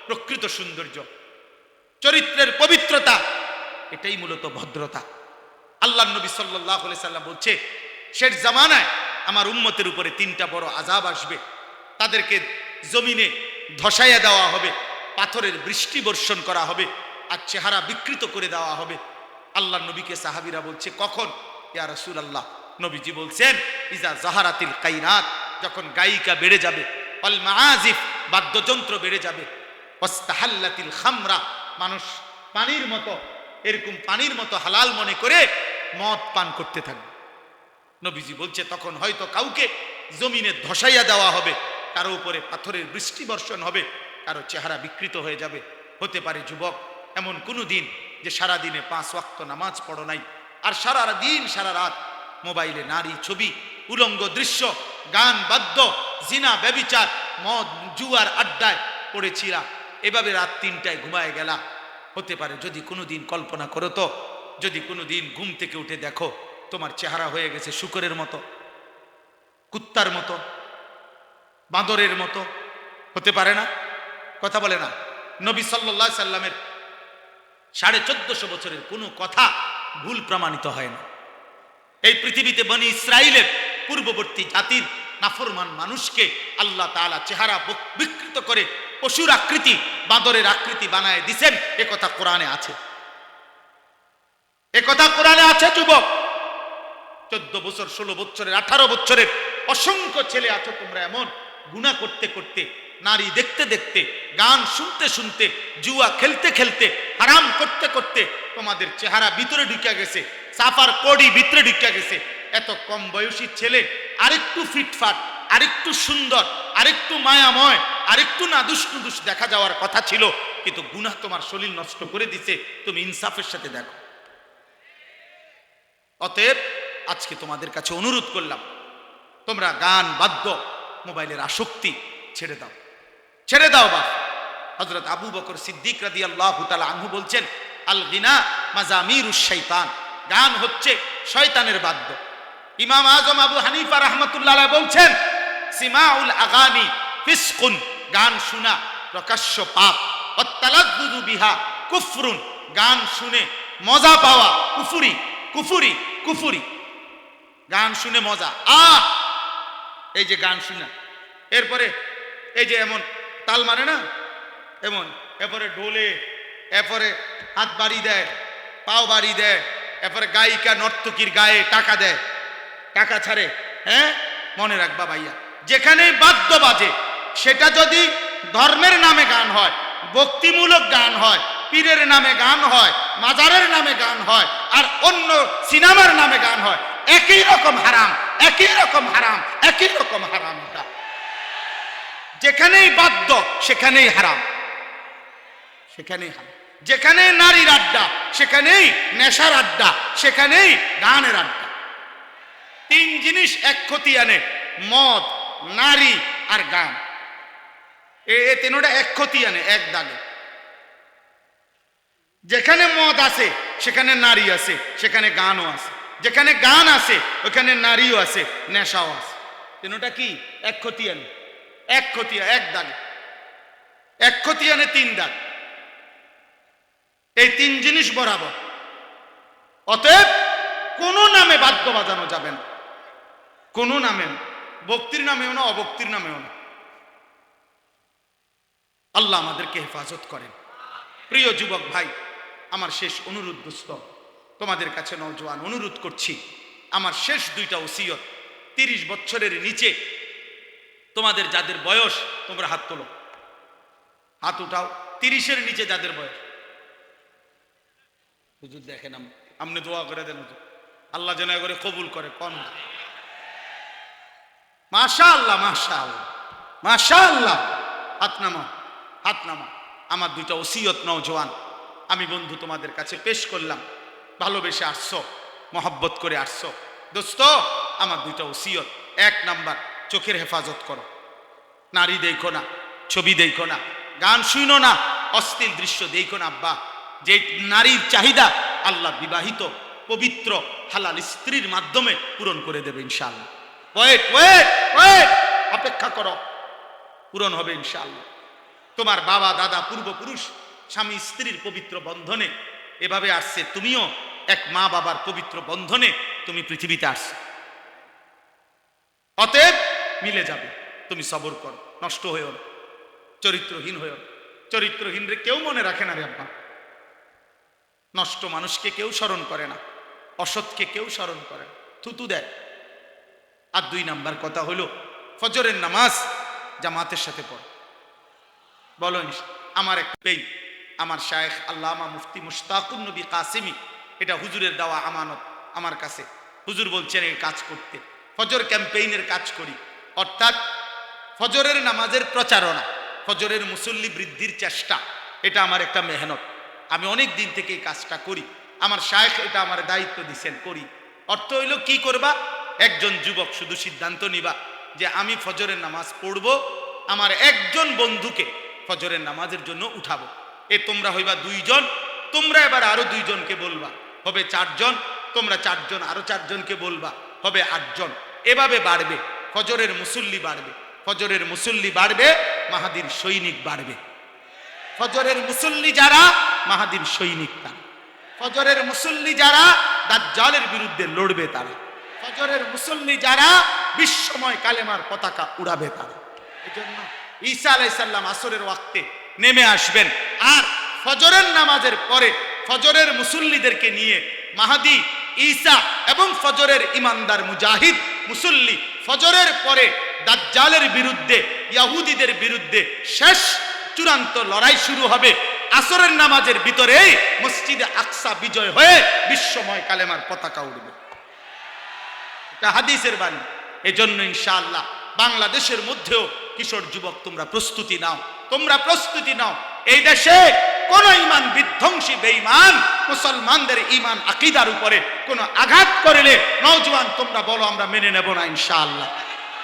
প্রকৃত সৌন্দর্য, চরিত্রের পবিত্রতা, এটাই মূলত ভদ্রতা। আল্লাহ নবী সাল্লাল্লাহু আলাইহি সাল্লাম বলছে, শেষ জামানায় আমার উম্মতের উপরে 3টা বড় আযাব আসবে। তাদেরকে জমিনে ধসাইয়া দেওয়া হবে, পাথরের বৃষ্টি বর্ষণ করা হবে, আর চেহারা বিকৃত করে দেওয়া হবে। আল্লাহ নবীকে সাহাবীরা বলছে, কখন? ইয়া রাসূলুল্লাহ। নবীজি বলছেন, ইজা জাহারাতিল কাইনাত, যখন গায়িকা বেড়ে যাবে, অল মাআজিফ, বাদ্যযন্ত্র বেড়ে যাবে, ওয়াস্তাহাল্লাতিল খামরা, মানুষ পানির মতো, এরকম পানির মতো হালাল মনে করে মদ পান করতে থাকবে। নবীজি বলছে, তখন হয়তো কাউকে জমিনে ধসাইয়া দেওয়া হবে, কারো উপরে পাথরের বৃষ্টি বর্ষণ হবে, কারো চেহারা বিকৃত হয়ে যাবে। হতে পারে যুবক এমন কোনো দিন যে সারা দিনে 5 ওয়াক্ত নামাজ পড়ো নাই, আর সারা দিন সারা রাত মোবাইলে নারী ছবি, উলঙ্গ দৃশ্য, গান বাদ্য, জিনা ব্যভিচার, মদ জুয়ার আড্ডায় পড়েছিলা, এভাবে রাত 3টায় ঘুমায় গেলা। হতে পারে যদি কোনো দিন কল্পনা করো তো, যদি কোনো দিন ঘুম থেকে উঠে দেখো তোমার চেহারা হয়ে গেছে শূকরের মতো, কুত্তার মতো, বাঁদরের মতো, হতে পারে না? কথা বলে না? নবী সাল্লাল্লাহু আলাইহি সাল্লামের 1450 বছরের কোনো কথা ভুল প্রমাণিত হয় না। এই পৃথিবীতে বনি ইসরাইলের পূর্ববর্তী জাতির নাফরমান মানুষকে আল্লাহ তাআলা চেহারা বিকৃত করে পশুর আকৃতি, বাঁদরের আকৃতি বানায় দিয়েছেন, এ কথা কোরআনে আছে, এ কথা কোরআনে আছে। যুবক 14 বছর, 16 বছরের, 18 বছরের অসংখ্য ছেলে আছো তোমরা এমন, গুনাহ করতে করতে, নারী দেখতে দেখতে, গান শুনতে শুনতে, জুয়া খেলতে খেলতে, হারাম করতে করতে তোমাদের চেহারা ভিতরে ঢুকে গেছে, সাফার কোডি ভিতরে ঢুকে গেছে। এত কম বয়সী ছেলে আরেকটু ফিটফাট, আরেকটু সুন্দর, আরেকটু মায়াময়, আরেকটু নাদুস নুদুস দেখা যাওয়ার কথা ছিল, কিন্তু গুনাহ তোমার শরীর নষ্ট করে দিছে। তুমি ইনসাফের সাথে দেখো। অতএব আজকে তোমাদের কাছে অনুরোধ করলাম, তোমরা গান বাদ্য, মোবাইলের আসক্তি ছেড়ে দাও, ছেড়ে দাও। বাপ হযরত আবু বকর সিদ্দিক রাদিয়াল্লাহু তাআলা আনহু বলছেন, আল গিনা মাজামিরুশ শাইতান, গান হচ্ছে শয়তানের বাদ্য। ইমাম আজম আবু হানিফা রাহমাতুল্লাহ আলাইহি বলছেন, সিমাউল আগানি ফিসকুন, গান শোনা প্রকাশ্য পাপ, ওয়াত্তালাজ্জুযু বিহা কুফরুন, গান শুনে মজা পাওয়া কুফরি, কুফরি, কুফরি, গান শুনে মজা। এই যে গান শুনা, এরপরে এই যে এমন তাল মারে না, এমন এরপরে ঢোলে, এরপরে হাত বাড়ি দেয়, পাও বাড়ি দেয়, এরপরে গায়িকা নর্তকীর গায়ে টাকা দেয়, টাকা ছাড়ে। হ্যাঁ, মনে রাখবা ভাইয়া, যেখানে বাদ্য বাজে সেটা যদি ধর্মের নামে গান হয়, ভক্তিমূলক গান হয়, পীরের নামে গান হয়, মাজারের নামে গান হয়, আর অন্য সিনেমার নামে গান হয়, একই রকম হারাম, একই রকম হারাম, একই রকম হারাম। এটা যেখানেই বাদ্য সেখানেই হারাম, সেখানেই হারাম। যেখানে নারীর আড্ডা সেখানেই নেশার আড্ডা, সেখানেই গানের আড্ডা। তিন জিনিস এক ক্ষতি আনে, মদ, নারী আর গান। এ তিনটা এক ক্ষতি আনে, এক দাগে। যেখানে মদ আছে সেখানে নারী আছে, সেখানে গানও আছে। যেখানে গান আছে ওখানে নারীও আছে, নেশাও আছে। তিনটা কি এক ক্ষতি আনে, এক ক্ষতি, এক দাগে, এক ক্ষতি আনে তিন দাগ। এই তিন জিনিস বরাবর। অতএব কোন নামে বাদ্য বাজানো যাবে না, কোন নামে, ভক্তির নামেও না, অভক্তির নামেও না। আল্লাহ আমাদেরকে হেফাজত করেন। প্রিয় যুবক ভাই, আমার শেষ অনুরোধ দোস্ত, তোমাদের কাছে নওজোয়ান অনুরোধ করছি, আমার শেষ দুইটা ওসিয়ত। 30 বছরের নিচে তোমাদের যাদের বয়স, তোমরা হাত তোলো, হাত উঠাও। 30-এর নিচে যাদের বয়স, হুজুর দেখেন, আপনি দোয়া করে দেন হুজুর, আল্লাহ যেন করে কবুল করে। কোন মাশাআল্লাহ, মাশাআল্লাহ, মাশাআল্লাহ। হাত নামা, হাত নামা। আমার দুইটা ওসিয়ত নওজোয়ান আমি বন্ধু তোমাদের কাছে পেশ করলাম। ভালোবেসে আসছো, মহব্বত করে আসছো দোস্ত। আমার দুইটা ওসিয়ত, 1 নাম্বার, চোখের হেফাজত করো। নারী দেখো না, ছবি দেখো না, গান শুনো না, অশ্লীল দৃশ্য দেখো না। আব্বা, যে নারীর চাহিদা আল্লাহ বিবাহিত পবিত্র হালাল স্ত্রীর মাধ্যমে পূরণ করে দেবে ইনশাআল্লাহ। ওয়েট ওয়েট ওয়েট, অপেক্ষা করো, পূরণ হবে ইনশাআল্লাহ। তোমার বাবা দাদা পূর্বপুরুষ স্বামী স্ত্রীর পবিত্র বন্ধনে এভাবে আসছে, তুমিও এক মা বাবার পবিত্র বন্ধনে তুমি পৃথিবীতে আসছো। অতএব মিলে যাবে। তুমি সবর করো, নষ্ট হয়েও না, চরিত্রহীন হয়েও না। চরিত্রহীন রে কেউ মনে রাখে না রে আব্বা। নষ্ট মানুষকে কেউ স্মরণ করে না, অসৎকে কেউ স্মরণ করে না, থুতু দেয়। আর 2 নাম্বার কথা হলো, ফজরের নামাজ জামাতের সাথে পড়ো। বলো, আমার এক পেই, আমার শায়েখ আল্লামা মুফতি মুশতাকুন নবী কাসেমি, এটা হুজুরের দেওয়া আমানত আমার কাছে। হুজুর বলছেন এই কাজ করতে, ফজর ক্যাম্পেইনের কাজ করি, অর্থাৎ ফজরের নামাজের প্রচারণা, ফজরের মুসল্লি বৃদ্ধির চেষ্টা। এটা আমার একটা মেহনত, আমি অনেক দিন থেকে এই কাজটা করি। আমার শায়েখ এটা আমার দায়িত্ব দিচ্ছেন, করি। অর্থ হইল কি করবা, একজন যুবক শুধু সিদ্ধান্ত নিবা যে আমি ফজরের নামাজ পড়ব, আমার একজন বন্ধুকে ফজরের নামাজের জন্য উঠাবো। এ তোমরা হইবা 2 জন, তোমরা এবার আরো 2 জনকে বলবা, হবে 4 জন, তোমরা 4 জন আরো 4 জনকে বলবা, হবে 8 জন। এভাবে বাড়বে, ফজরের মুসল্লি বাড়বে, ফজরের মুসল্লি বাড়বে, মাহাদির সৈনিক বাড়বে। ফজরের মুসল্লি যারা, মাহাদির সৈনিক তারা। ফজরের মুসল্লি যারা, দাজ্জালের বিরুদ্ধে লড়বে তারা। ফজরের মুসল্লি যারা, বিশ্বময় কালেমার পতাকা উড়াবে তারা। এজন্য ঈসা আলাইহিস সালাম আসরের ওয়াক্তে নেমে আসবেন, আর ফজরের নামাজের পরে ফজরের মুসল্লিদেরকে নিয়ে মাহাদি, ঈসা এবং ফজরের ইমানদার মুজাহিদ মুসল্লি ফজরের পরে দাজ্জালের বিরুদ্ধে, ইহুদিদের বিরুদ্ধে শেষ চূড়ান্ত লড়াই শুরু হবে। আসরের নামাজের ভিতরেই মসজিদে আকসা বিজয় হয়ে বিশ্বময় কালেমার পতাকা উড়বে। এটা হাদিসের বাণী। এজন্য ইনশাআল্লাহ বাংলাদেশের মধ্যেও কিশোর যুবক তোমরা প্রস্তুতি নাও, তোমরা প্রস্তুতি নাও। এই দেশে কোন ইমান বিধ্বংসী বেঈমান মুসলমানদের ইমান আকীদার উপরে কোন আঘাত করলে নওজোয়ান তোমরা বলো আমরা মেনে নেব না ইনশাআল্লাহ।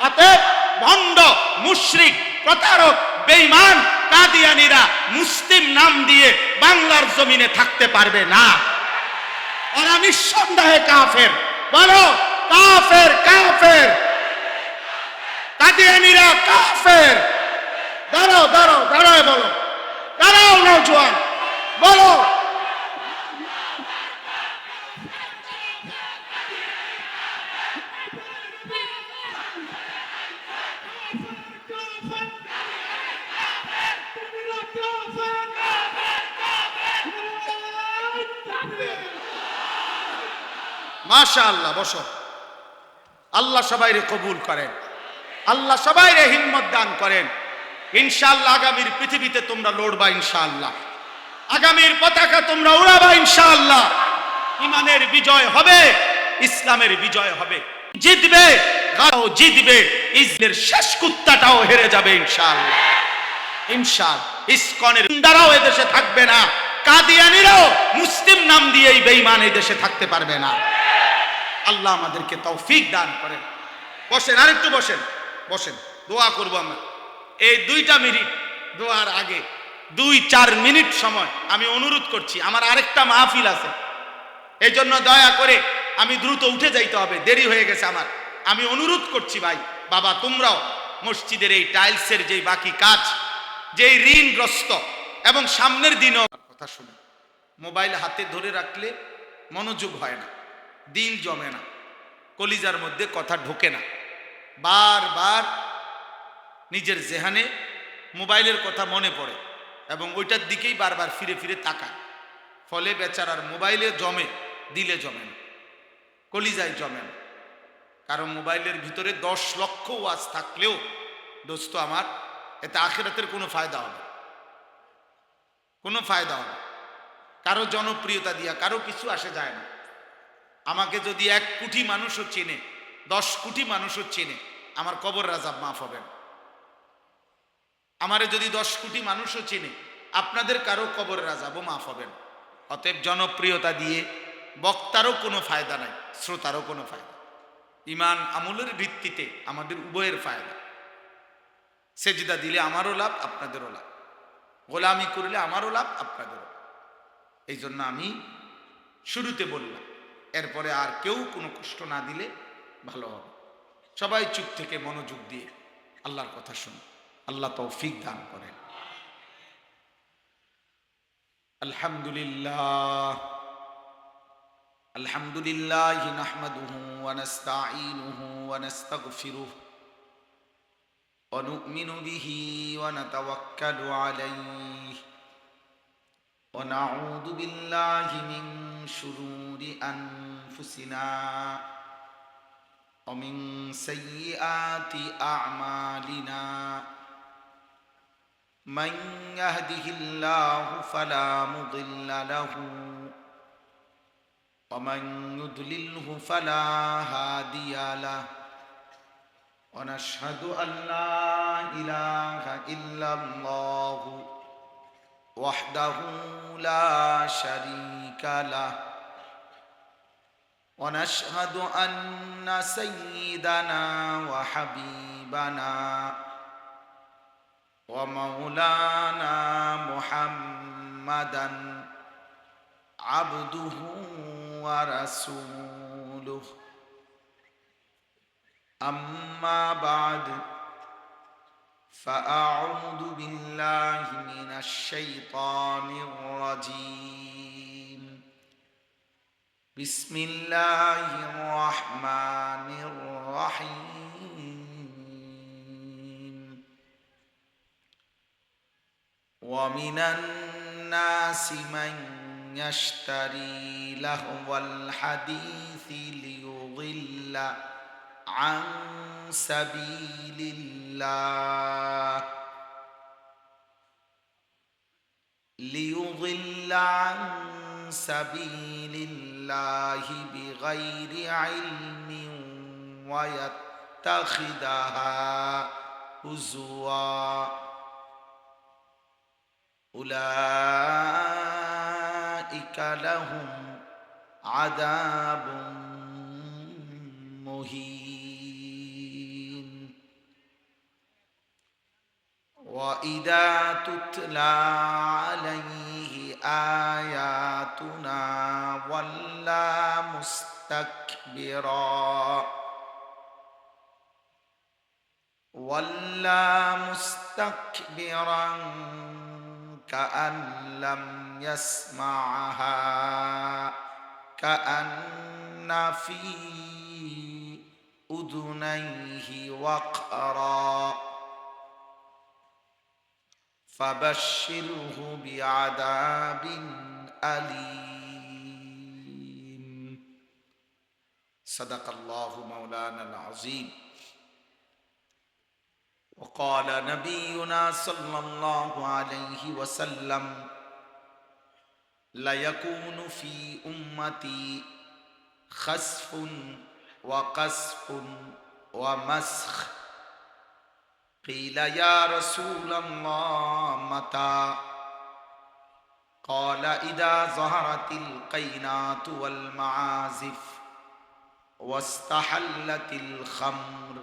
অতএব ভণ্ড, মুশরিক, প্রতারক, বেঈমান কাদিয়ানীরা মুসলিম নাম দিয়ে বাংলার জমিনে থাকতে পারবে না। ওরা নিঃসন্দেহে কাফের। বলো কাফের, কাফের, কাদিয়ানীরা কাফের। দাঁড়াও দাঁড়াও দাঁড়ায় বলো, দাঁড়াও নওজোয়ান বলো। মাশাআল্লাহ, বসো। আল্লাহ সবাইরে কবুল করেন, আল্লাহ সবাইরে হিম্মত দান করেন। ইনশাআল্লাহ আগামীর পৃথিবীতে তোমরা লড়বা, ইনশাআল্লাহ আগামীর পতাকা তোমরা উড়াবা, ইনশাআল্লাহ ইমানের বিজয় হবে, ইসলামের বিজয় হবে, জিতবে, গাও জিতবে, ইসরায়েলের শেষ কুত্তাটাও হেরে যাবে, ইনশাআল্লাহ। ইনশাআল্লাহ ইসকনের দ্বারাও এদেশে থাকবে না, কাদিয়ানীরাও মুসলিম নাম দিয়ে এই বেঈমান এই দেশে থাকতে পারবে না। আল্লাহ আমাদেরকে তৌফিক দান করেন। বসেন, আরেকটু বসেন, বসেন, দোয়া করব আমরা। এই 2টা মিনিট দোয়ার আগে 2-4 মিনিট সময় আমি অনুরোধ করছি, আমার আরেকটা মাহফিল আছে, এই জন্য দয়া করে আমি দ্রুত উঠে যাইতে হবে, দেরি হয়ে গেছে আমার। আমি অনুরোধ করছি ভাই বাবা, তোমরাও মসজিদের এই টাইলসের যেই বাকি কাজ, যেই ঋণগ্রস্ত, এবং সামনের দিনও কথা শুনে মোবাইল হাতে ধরে রাখলে মনোযোগ হয় না, দিল জমে না, কলিজার মধ্যে কথা ঢোকে না, বারবার নিজের জেহানে মোবাইলের কথা মনে পড়ে এবং ওইটার দিকেই বারবার ফিরে ফিরে তাকায়। ফলে বেচারার মোবাইলে জমে, দিলে জমে না, কলিজায় জমে না। কারণ মোবাইলের ভিতরে 10 লক্ষ ওয়াজ থাকলেও দোস্ত আমার, এতে আখিরাতের কোনো ফায়দা হবে, কোনো ফায়দা হবে। কারো জনপ্রিয়তা দিয়া কারো কিছু আসে যায় না। আমাকে যদি 1 কোটি মানুষও চেনে, 10 কোটি মানুষও চেনে, আমার কবর আযাব মাফ হবে না। আমারে যদি 10 কোটি মানুষও চেনে, আপনাদের কারো কবরের আযাবও মাফ হবে না। অতএব জনপ্রিয়তা দিয়ে বক্তারও কোনো ফায়দা নাই, শ্রোতারও কোনো ফায়দা। ইমান আমলের ভিত্তিতে আমাদের উভয়ের ফায়দা। সেজদা দিলে আমারও লাভ, আপনাদেরও লাভ, গোলামি করলে আমারও লাভ, আপনাদেরও। এই জন্য আমি শুরুতে বললাম, এরপরে আর কেউ কোনো কষ্ট না দিলে ভালো হবে। সবাই চুপ থেকে মনোযোগ দিয়ে আল্লাহর কথা শুনুন। আল্লাহ তৌফিক দান করেন। আলহামদুলিল্লাহ, আলহামদুলিল্লাহ নাহমাদুহু ওয়া নাস্তাঈনুহু ওয়া নাস্তাগফিরুহু ওয়া নু'মিনু বিহি ওয়া নাতাওয়াক্কালু আলাইহি ওয়া নাউযু বিল্লাহি মিন শুরুরি আনফুসিনা ওয়া মিন সাইয়্যাতি আ'মালিনা। من يهده الله فلا مضل له ومن يضلله فلا هادي له ونشهد أن لا إله إلا الله وحده لا شريك له ونشهد أن سيدنا وحبيبنا ومولانا محمدا عبده ورسوله أما بعد فأعوذ بالله من الشيطان الرجيم بسم الله الرحمن الرحيم ومن الناس من يشتري لهو الحديث ليضل عن سبيل الله بغير علم ويتخذها هزوا أولئك لهم عذاب مهين وإذا تتلى عليه آياتنا ولى مستكبرا ওয়াল্লা মুস্তাকবিরান কাআন লাম ইয়াসমাআহা কাআন্না ফি উযুনাইহি ওয়াকরা ফাবাশশিরহু বিআযাবিন আলীম। সাদাকাল্লাহু মাওলানাল আযীম। وقال نبينا صلى الله عليه وسلم لا يكون في أمتي خسف وقذف ومسخ قيل يا رسول الله متى قال إذا ظهرت القينات والمعازف واستحلت الخمر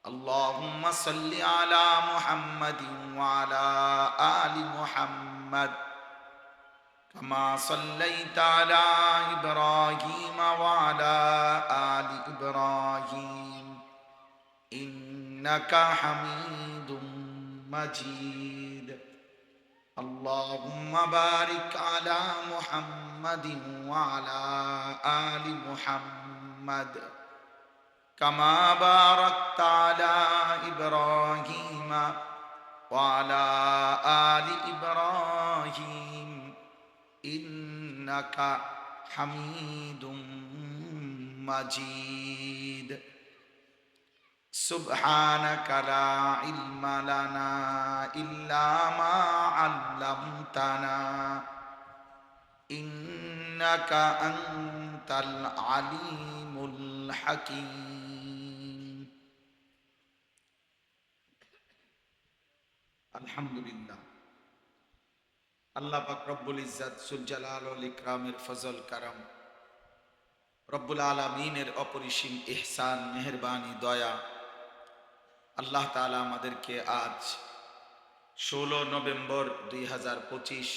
اللهم صل على محمد وعلى آل محمد كما صليت على إبراهيم وعلى آل إبراهيم إنك حميد مجيد اللهم بارك على محمد وعلى آل محمد كما باركت على إبراهيم وعلى آل إبراهيم إنك حميد مجيد سبحانك لا علم لنا إلا ما علمتنا إنك أنت العليم الحكيم الحمد لله আল্লাহ পাক রব্বুল ইজ্জত সুল জালাল ওয়াল ইকরামের ফজল করম রব্বুল আলামিনের অপরিসীম ইহসান মেহেরবানি দয়া আল্লাহ তাআলা আমাদেরকে আজ 16 নভেম্বর 2025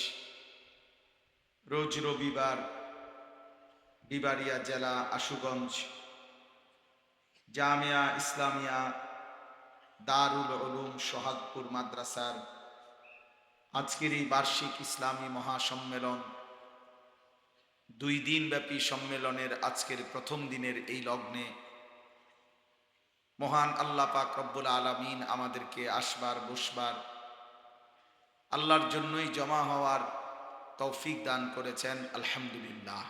রোজ রবিবার বিবাড়িয়া জেলা আশুগঞ্জ জামিয়া ইসলামিয়া দারুল উলুম সোহাগপুর মাদ্রাসার আজকের এই বার্ষিক ইসলামী মহাসম্মেলন 2 দিন ব্যাপী সম্মেলনের আজকের প্রথম দিনের এই লগ্নে মহান আল্লাহ পাক রব্বুল আলামিন আমাদেরকে আসবার বসবার আল্লাহর জন্যই জমা হওয়ার তৌফিক দান করেছেন আলহামদুলিল্লাহ।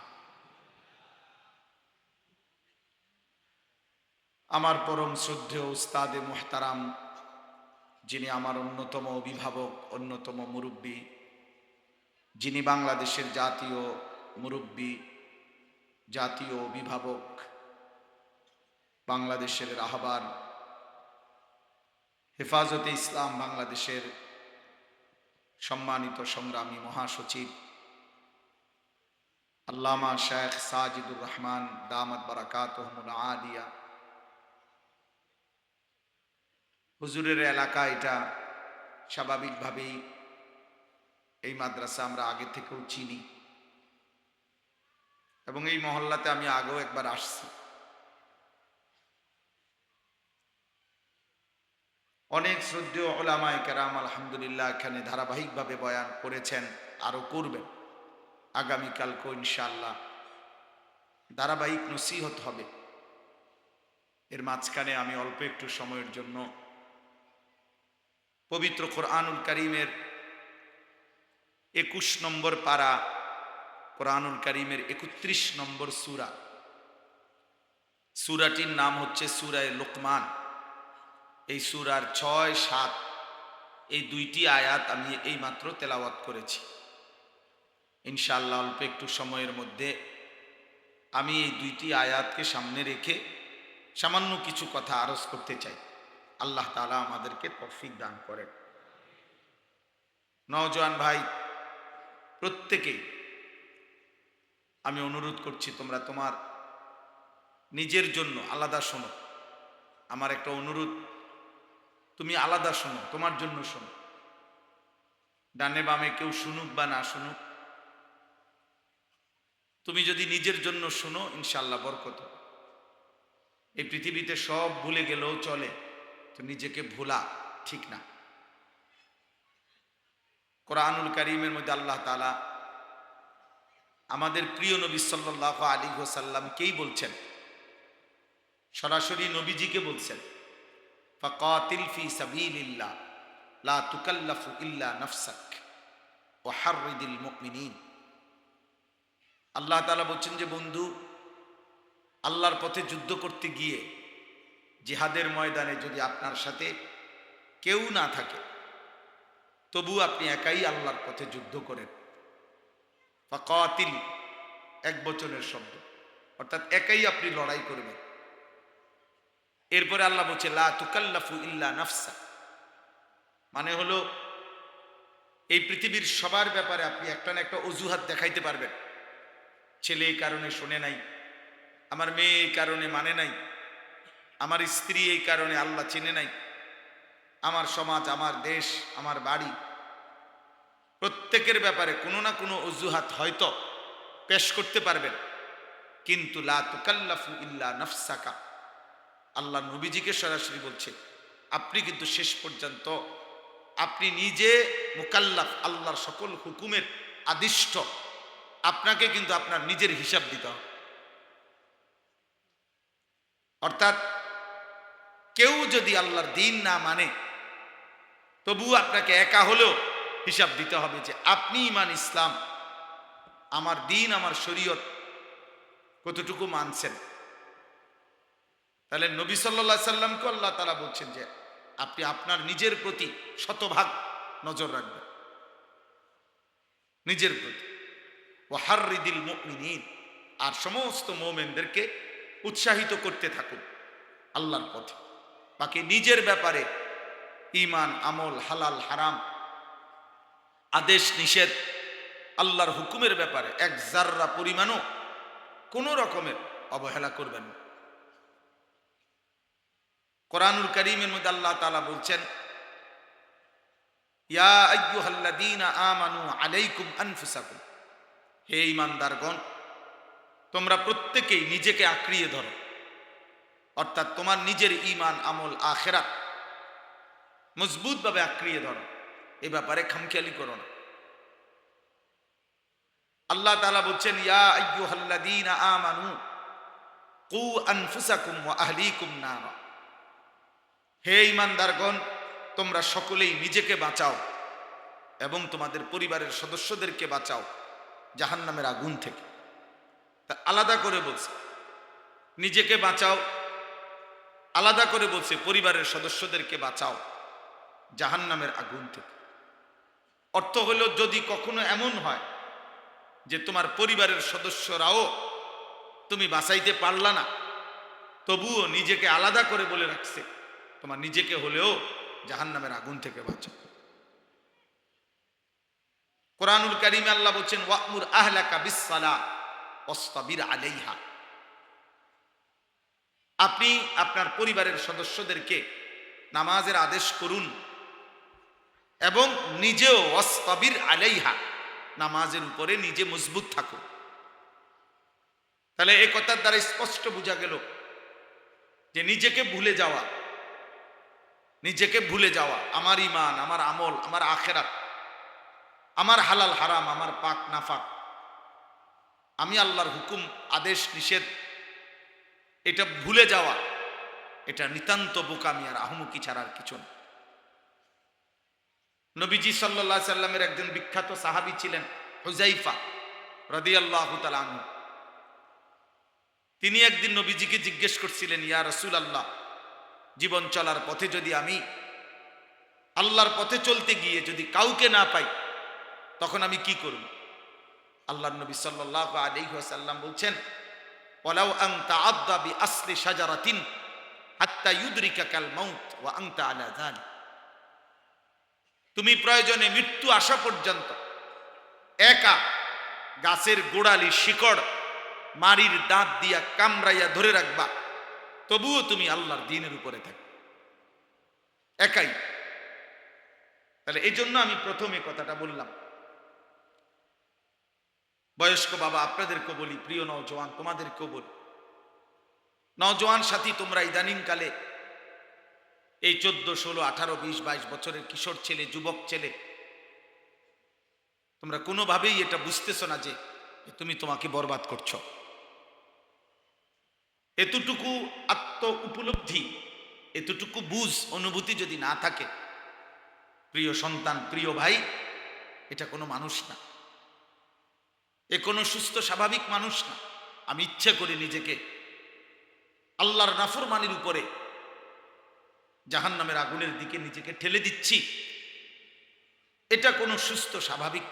আমার পরম শ্রদ্ধেয় উস্তাদে মুহতারাম, যিনি আমার অন্যতম অভিভাবক, অন্যতম মুরব্বী, যিনি বাংলাদেশের জাতীয় মুরব্বী, জাতীয় অভিভাবক, বাংলাদেশের রাহবার, হেফাজতে ইসলাম বাংলাদেশের সম্মানিত সংগ্রামী মহাসচিব আল্লামা শেখ সাজিদুর রহমান দামাত বারাকাতুহুল আলিয়া, হুজুরের এলাকা এটা, স্বাভাবিকভাবেই এই মাদ্রাসা আমরা আগে থেকেও চিনি এবং এই মহল্লাতে আমি আগেও একবার আসছি। অনেক শ্রদ্ধেয় উলামায়ে কেরাম আলহামদুলিল্লাহ এখানে ধারাবাহিকভাবে বয়ান করেছেন, আরো করবেন, আগামীকালকেও ইনশাআল্লাহ ধারাবাহিক নসিহত হবে। এর মাঝখানে আমি অল্প একটু সময়ের জন্য পবিত্র কোরআনুল কারীমের 21 নম্বর পারা, কোরআনুল কারীমের 31 নম্বর সূরা, সূরাটির নাম হচ্ছে সূরায়ে লুকমান। এই সূরার 6, 7 এই 2টি আয়াত আমি এই মাত্র তেলাওয়াত করেছি। ইনশাআল্লাহ অল্প একটু সময়ের মধ্যে আমি এই 2টি আয়াতকে সামনে রেখে সামান্য কিছু কথা আরজ করতে চাই। আল্লাহ তাআলা আমাদেরকে তৌফিক দান করেন। নওজোয়ান ভাই প্রত্যেকে আমি অনুরোধ করছি, তোমরা তোমার নিজের জন্য আলাদা শোনো। আমার একটা অনুরোধ, তুমি আলাদা শোনো, তোমার জন্য শোনো। ডানে বামে কেউ শুনুক বা না শুনুক, তুমি যদি নিজের জন্য শোনো ইনশাআল্লাহ বরকত। এই পৃথিবীতে সব ভুলে গেলেও চলে, তো নিজেকে ভোলা ঠিক না। কোরআনুল কারীমের মধ্যে আল্লাহ তাআলা আমাদের প্রিয় নবী সাল্লাল্লাহু আলাইহি ওয়াসাল্লামকেই বলছেন, সরাসরি নবীজিকে বলছেন, ফাকাতিল ফি সাবিলিল্লাহ লা তুকাল্লাফু ইল্লা নাফসাক ওয়া হাররিদিল মুমিনিন। আল্লাহ তাআলা বলছেন যে বন্ধু, আল্লাহর পথে যুদ্ধ করতে গিয়ে জিহাদের ময়দানে যদি আপনার সাথে কেউ না থাকে, তবু আপনি একাই আল্লাহর পথে যুদ্ধ করেন। ফাকাতিল এক বচনের শব্দ, অর্থাৎ একাই আপনি লড়াই করবেন। এরপরে আল্লাহ বলছে লা তুকাল্লাফু ইল্লা নাফসা, মানে হলো এই পৃথিবীর সবার ব্যাপারে আপনি একটা না একটা অজুহাত দেখাইতে পারবেন। ছেলে এই কারণে শোনে নাই, আমার মেয়ে এই কারণে মানে নাই, আমার স্ত্রী এই কারণে আল্লাহ চিনে নাই, আমার সমাজ, আমার দেশ, আমার বাড়ি, প্রত্যেকের ব্যাপারে কোনো না কোনো অজুহাত হয়তো পেশ করতে পারবেন। কিন্তু লা তুকাল্লাফু ইল্লা নাফসাকা, আল্লাহ নবীজিকে সরাসরি বলছে আপনি কিন্তু শেষ পর্যন্ত আপনি নিজে মুকাল্লাফ, আল্লাহর সকল হুকুমের আদিষ্ট, আপনাকে কিন্তু আপনার নিজের হিসাব দিতে হবে। অর্থাৎ কেউ যদি আল্লাহর দ্বীন না মানে, তবুও আপনাকে একা হলেও হিসাব দিতে হবে যে আপনি ঈমান ইসলাম, আমার দ্বীন, আমার শরীয়ত কতটুকু মানছেন। তাহলে নবী সাল্লাল্লাহু আলাইহি সাল্লামকে আল্লাহ তাআলা বলছেন যে আপনি আপনার নিজের প্রতি শতভাগ নজর রাখবেন, নিজের প্রতি। ওয়া হাররিদিল মুমিনিন, আর সমস্ত মুমিনদেরকে উৎসাহিত করতে থাকুন আল্লাহর পথে। বাকি নিজের ব্যাপারে ঈমান, আমল, হালাল হারাম, আদেশ নিষেধ, আল্লাহর হুকুমের ব্যাপারে এক জাররা পরিমাণও কোনো রকমের অবহেলা করবেন না। কোরআনুল কারীমের মধ্যে আল্লাহ তাআলা বলছেন, ইয়া আইয়ুহাল্লাযীনা আমানু আলাইকুম আনফুসাকুম, হে ঈমানদারগণ, তোমরা প্রত্যেকেই নিজেকে আঁকড়িয়ে ধরো। অর্থাৎ তোমার নিজের ঈমান, আমল, আখিরাত মজবুতভাবে আঁকড়িয়ে ধরো, এ ব্যাপারে খামখেয়ালি করো না। আল্লাহ তাআলা বলছেন, ইয়া আইয়ুহাল্লাযীনা আমানু কু আনফুসাকুম ওয়া আহলিকুম নারা, হে ঈমানদারগণ, তোমরা সকলেই নিজেকে বাঁচাও এবং তোমাদের পরিবারের সদস্যদেরকে বাঁচাও জাহান্নামের আগুন থেকে। তা আলাদা করে বলছে নিজেকে বাঁচাও, আলাদা করে বলছে পরিবারের সদস্যদেরকে বাঁচাও জাহান্নামের আগুন থেকে। অর্থ হলো যদি কখনো এমন হয় যে তোমার পরিবারের সদস্যরাও তুমি বাঁচাইতে পারলা না, তবুও নিজেকে আলাদা করে বলে রাখছে তোমার নিজেকে হলেও জাহান্নামের আগুন থেকে বাঁচাও। কোরআনুল কারীমে আল্লাহ বলছেন, ওয়া'মুর আহলাকা বিস-সালাহ ওয়াসতাবির আলাইহা, আপনি আপনার পরিবারের সদস্যদেরকে নামাজের আদেশ করুন এবং নিজেও ওয়াসতাবির আলাইহা, নামাজের উপরে নিজে মজবুত থাকুন। তাহলে এই কথার দ্বারা স্পষ্ট বোঝা গেল যে নিজেকে ভুলে যাওয়া, নিজেকে ভুলে যাওয়া, আমার ঈমান, আমার আমল, আমার আখিরাত, আমার হালাল হারাম, আমার পাক নাফাক, আমি আল্লাহর হুকুম, আদেশ নিষেধ, এটা ভুলে যাওয়া, এটা নিতান্ত বোকামি আর আহমকি ছাড়ার কিছু না। নবীজি সাল্লাল্লাহু আলাইহি সাল্লামের একজন বিখ্যাত সাহাবী ছিলেন হুযায়ফা রাদিয়াল্লাহু তাআলা আনহু। তিনি একদিন নবীজিকে জিজ্ঞেস করছিলেন, ইয়া রাসূলুল্লাহ, জীবন চলার পথে যদি আমি আল্লাহর পথে চলতে গিয়ে যদি কাউকে না পাই, তখন আমি কি করব? আল্লাহর নবী সাল্লাল্লাহু আলাইহি ওয়াসাল্লাম বলছেন, ওয়ালাউ আনতা আদা বিআসলি শাজারাতিন হাত্তা ইউদরিকাকাল মাউত ওয়া আনতা আলা যালিক, তুমি প্রয়োজনে মৃত্যু আসা পর্যন্ত একা গাছের গোড়ালি শিকড় মারির দাঁত দিয়া কামড়াইয়া ধরে রাখবা, তবুও তুমি আল্লাহর দ্বীনের উপরে থাকবে একাই। তাহলে এই জন্য আমি প্রথমে কথাটা বললাম। বয়স্ক বাবা আপনাদেরকেও বলি, প্রিয় নওজোয়ান তোমাদেরকেও বলি, নওজোয়ান সাথী তোমরা ইদানিং কালে এই 14, 16, 18, 20, 22 বছরের কিশোর ছেলে, যুবক ছেলে, তোমরা কোনোভাবেই এটা বুঝতেছো না যে তুমি তোমাকে বরবাদ করছো। এতটুকু আত্ম উপলব্ধি, এতটুকু বুঝ অনুভূতি যদি না থাকে, প্রিয় সন্তান, প্রিয় ভাই, এটা কোনো মানুষ না, এ কোনো সুস্থ স্বাভাবিক মানুষ না। আমি ইচ্ছে করে নিজেকে আল্লাহর নাফরমানির উপরে জাহান্নামের আগুনের দিকে নিজেকে ঠেলে দিচ্ছি, এটা কোনো সুস্থ স্বাভাবিক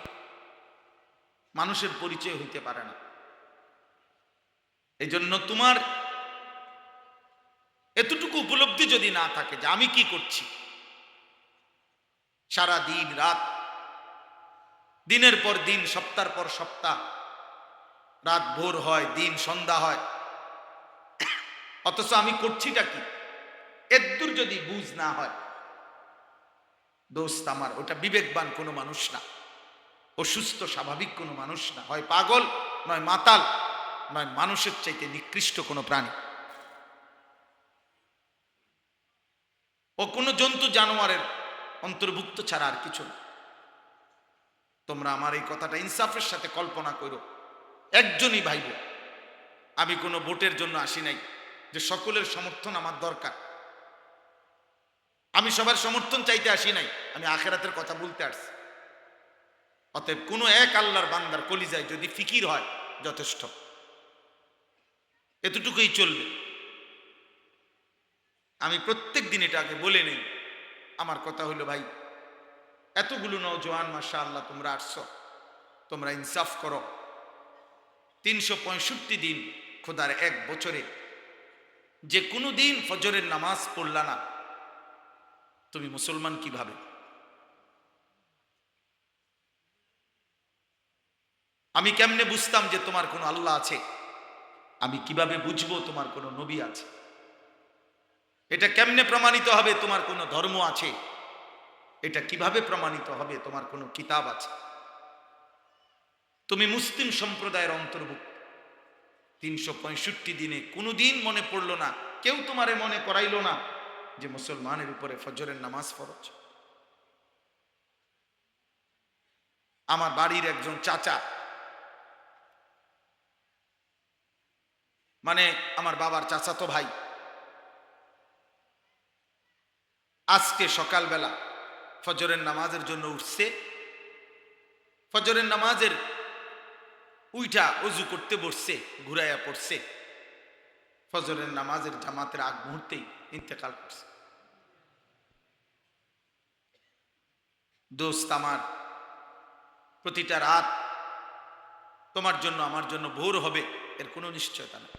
মানুষের পরিচয় হইতে পারে না। এই জন্য তোমার এতটুকু উপলব্ধি যদি না থাকে যে আমি কি করছি, সারা দিন রাত, দিনের পর দিন, সপ্তাহের পর সপ্তাহ, রাত ভোর হয়, দিন সন্ধ্যা হয়, অথচ আমি করছিটা কি, এদ্দুর যদি বুঝ না হয়, দোস্ত আমার, ওটা বিবেকবান কোনো মানুষ না, অসুস্থ স্বাভাবিক কোনো মানুষ না, হয় পাগল, নয় মাতাল, নয় মানুষের চাইতে নিকৃষ্ট কোনো প্রাণী। ও কোনো জন্তু জানোয়ারের অন্তর্ভুক্ত ছাড়া আর কিছু না। তোমরা আমার এই কথাটা ইনসাফের সাথে কল্পনা করো। একজনই ভাইব, আমি কোনো ভোটের জন্য আসি নাই যে সকলের সমর্থন আমার দরকার, আমি সবার সমর্থন চাইতে আসি নাই, আমি আখেরাতের কথা বলতে আসছি। অতএব কোনো এক আল্লাহর বান্দার কলিজায় যদি ফিকির হয়, যথেষ্ট, এতটুকুই চলবে। আমি প্রত্যেক দিন এটা আগে বলে নেই। আমার কথা হলো, ভাই, এতগুলো নওজোয়ান মাশাআল্লাহ তোমরা আসছো, তোমরা ইনসাফ করো। 365 দিন খোদার এক বছরে যে কোনো দিন ফজরের নামাজ পড়লা না, তুমি মুসলমান কিভাবে? আমি কেমনে বুঝতাম যে তোমার কোনো আল্লাহ আছে? আমি কিভাবে বুঝবো তোমার কোনো নবী আছে? এটা কেমনে প্রমাণিত হবে তোমার কোনো ধর্ম আছে? এটা কিভাবে প্রমাণিত হবে তোমার কোনো কিতাব আছে? তুমি মুসলিম সম্প্রদায়ের অন্তর্ভুক্ত। 365 দিনে কোনো দিন মনে পড়লো না, কেউ তোমারে মনে করাইলো না যে মুসলমানের উপরে ফজরের নামাজ ফরজ। আমার বাড়ির একজন চাচা, মানে আমার বাবার চাচাতো ভাই, আজকে সকালবেলা ফজরের নামাজের জন্য উঠছে। ফজরের নামাজের উইঠা অজু করতে বসছে, ঘুরাইয়া পড়ছে, ফজরের নামাজের জামাতের আগ মুহূর্তেই ইন্তেকাল করছে। দোস্ত আমার, প্রতিটা রাত তোমার জন্য আমার জন্য ভোর হবে, এর কোনো নিশ্চয়তা নেই,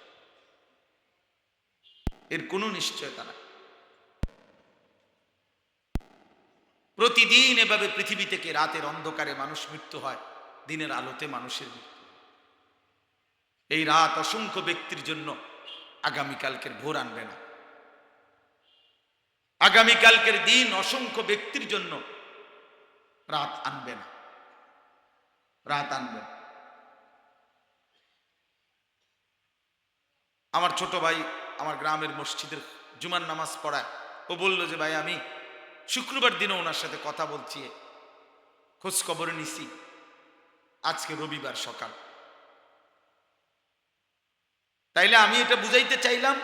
এর কোনো নিশ্চয়তা নেই। প্রতিদিন এভাবে পৃথিবী থেকে রাতের অন্ধকারে মানুষ মৃত্যু হয়, দিনের আলোতে মানুষের মৃত্যু। এই রাত অসংখ্য ব্যক্তির জন্য আগামীকালকের ভোর আনবে না। আগামীকালকের দিন অসংখ্য ব্যক্তির জন্য রাত আনবে না, রাত আনবে না। আমার ছোট ভাই আমার গ্রামের মসজিদের জুমার নামাজ পড়ায়, ও বলল যে ভাই, আমি শুক্রবার দিনও ওনার সাথে কথা বলছি, খোঁজ খবর নিছি, আজকে রবিবার সকাল। তাইলে আমি এটা বুঝাইতে চাইলাম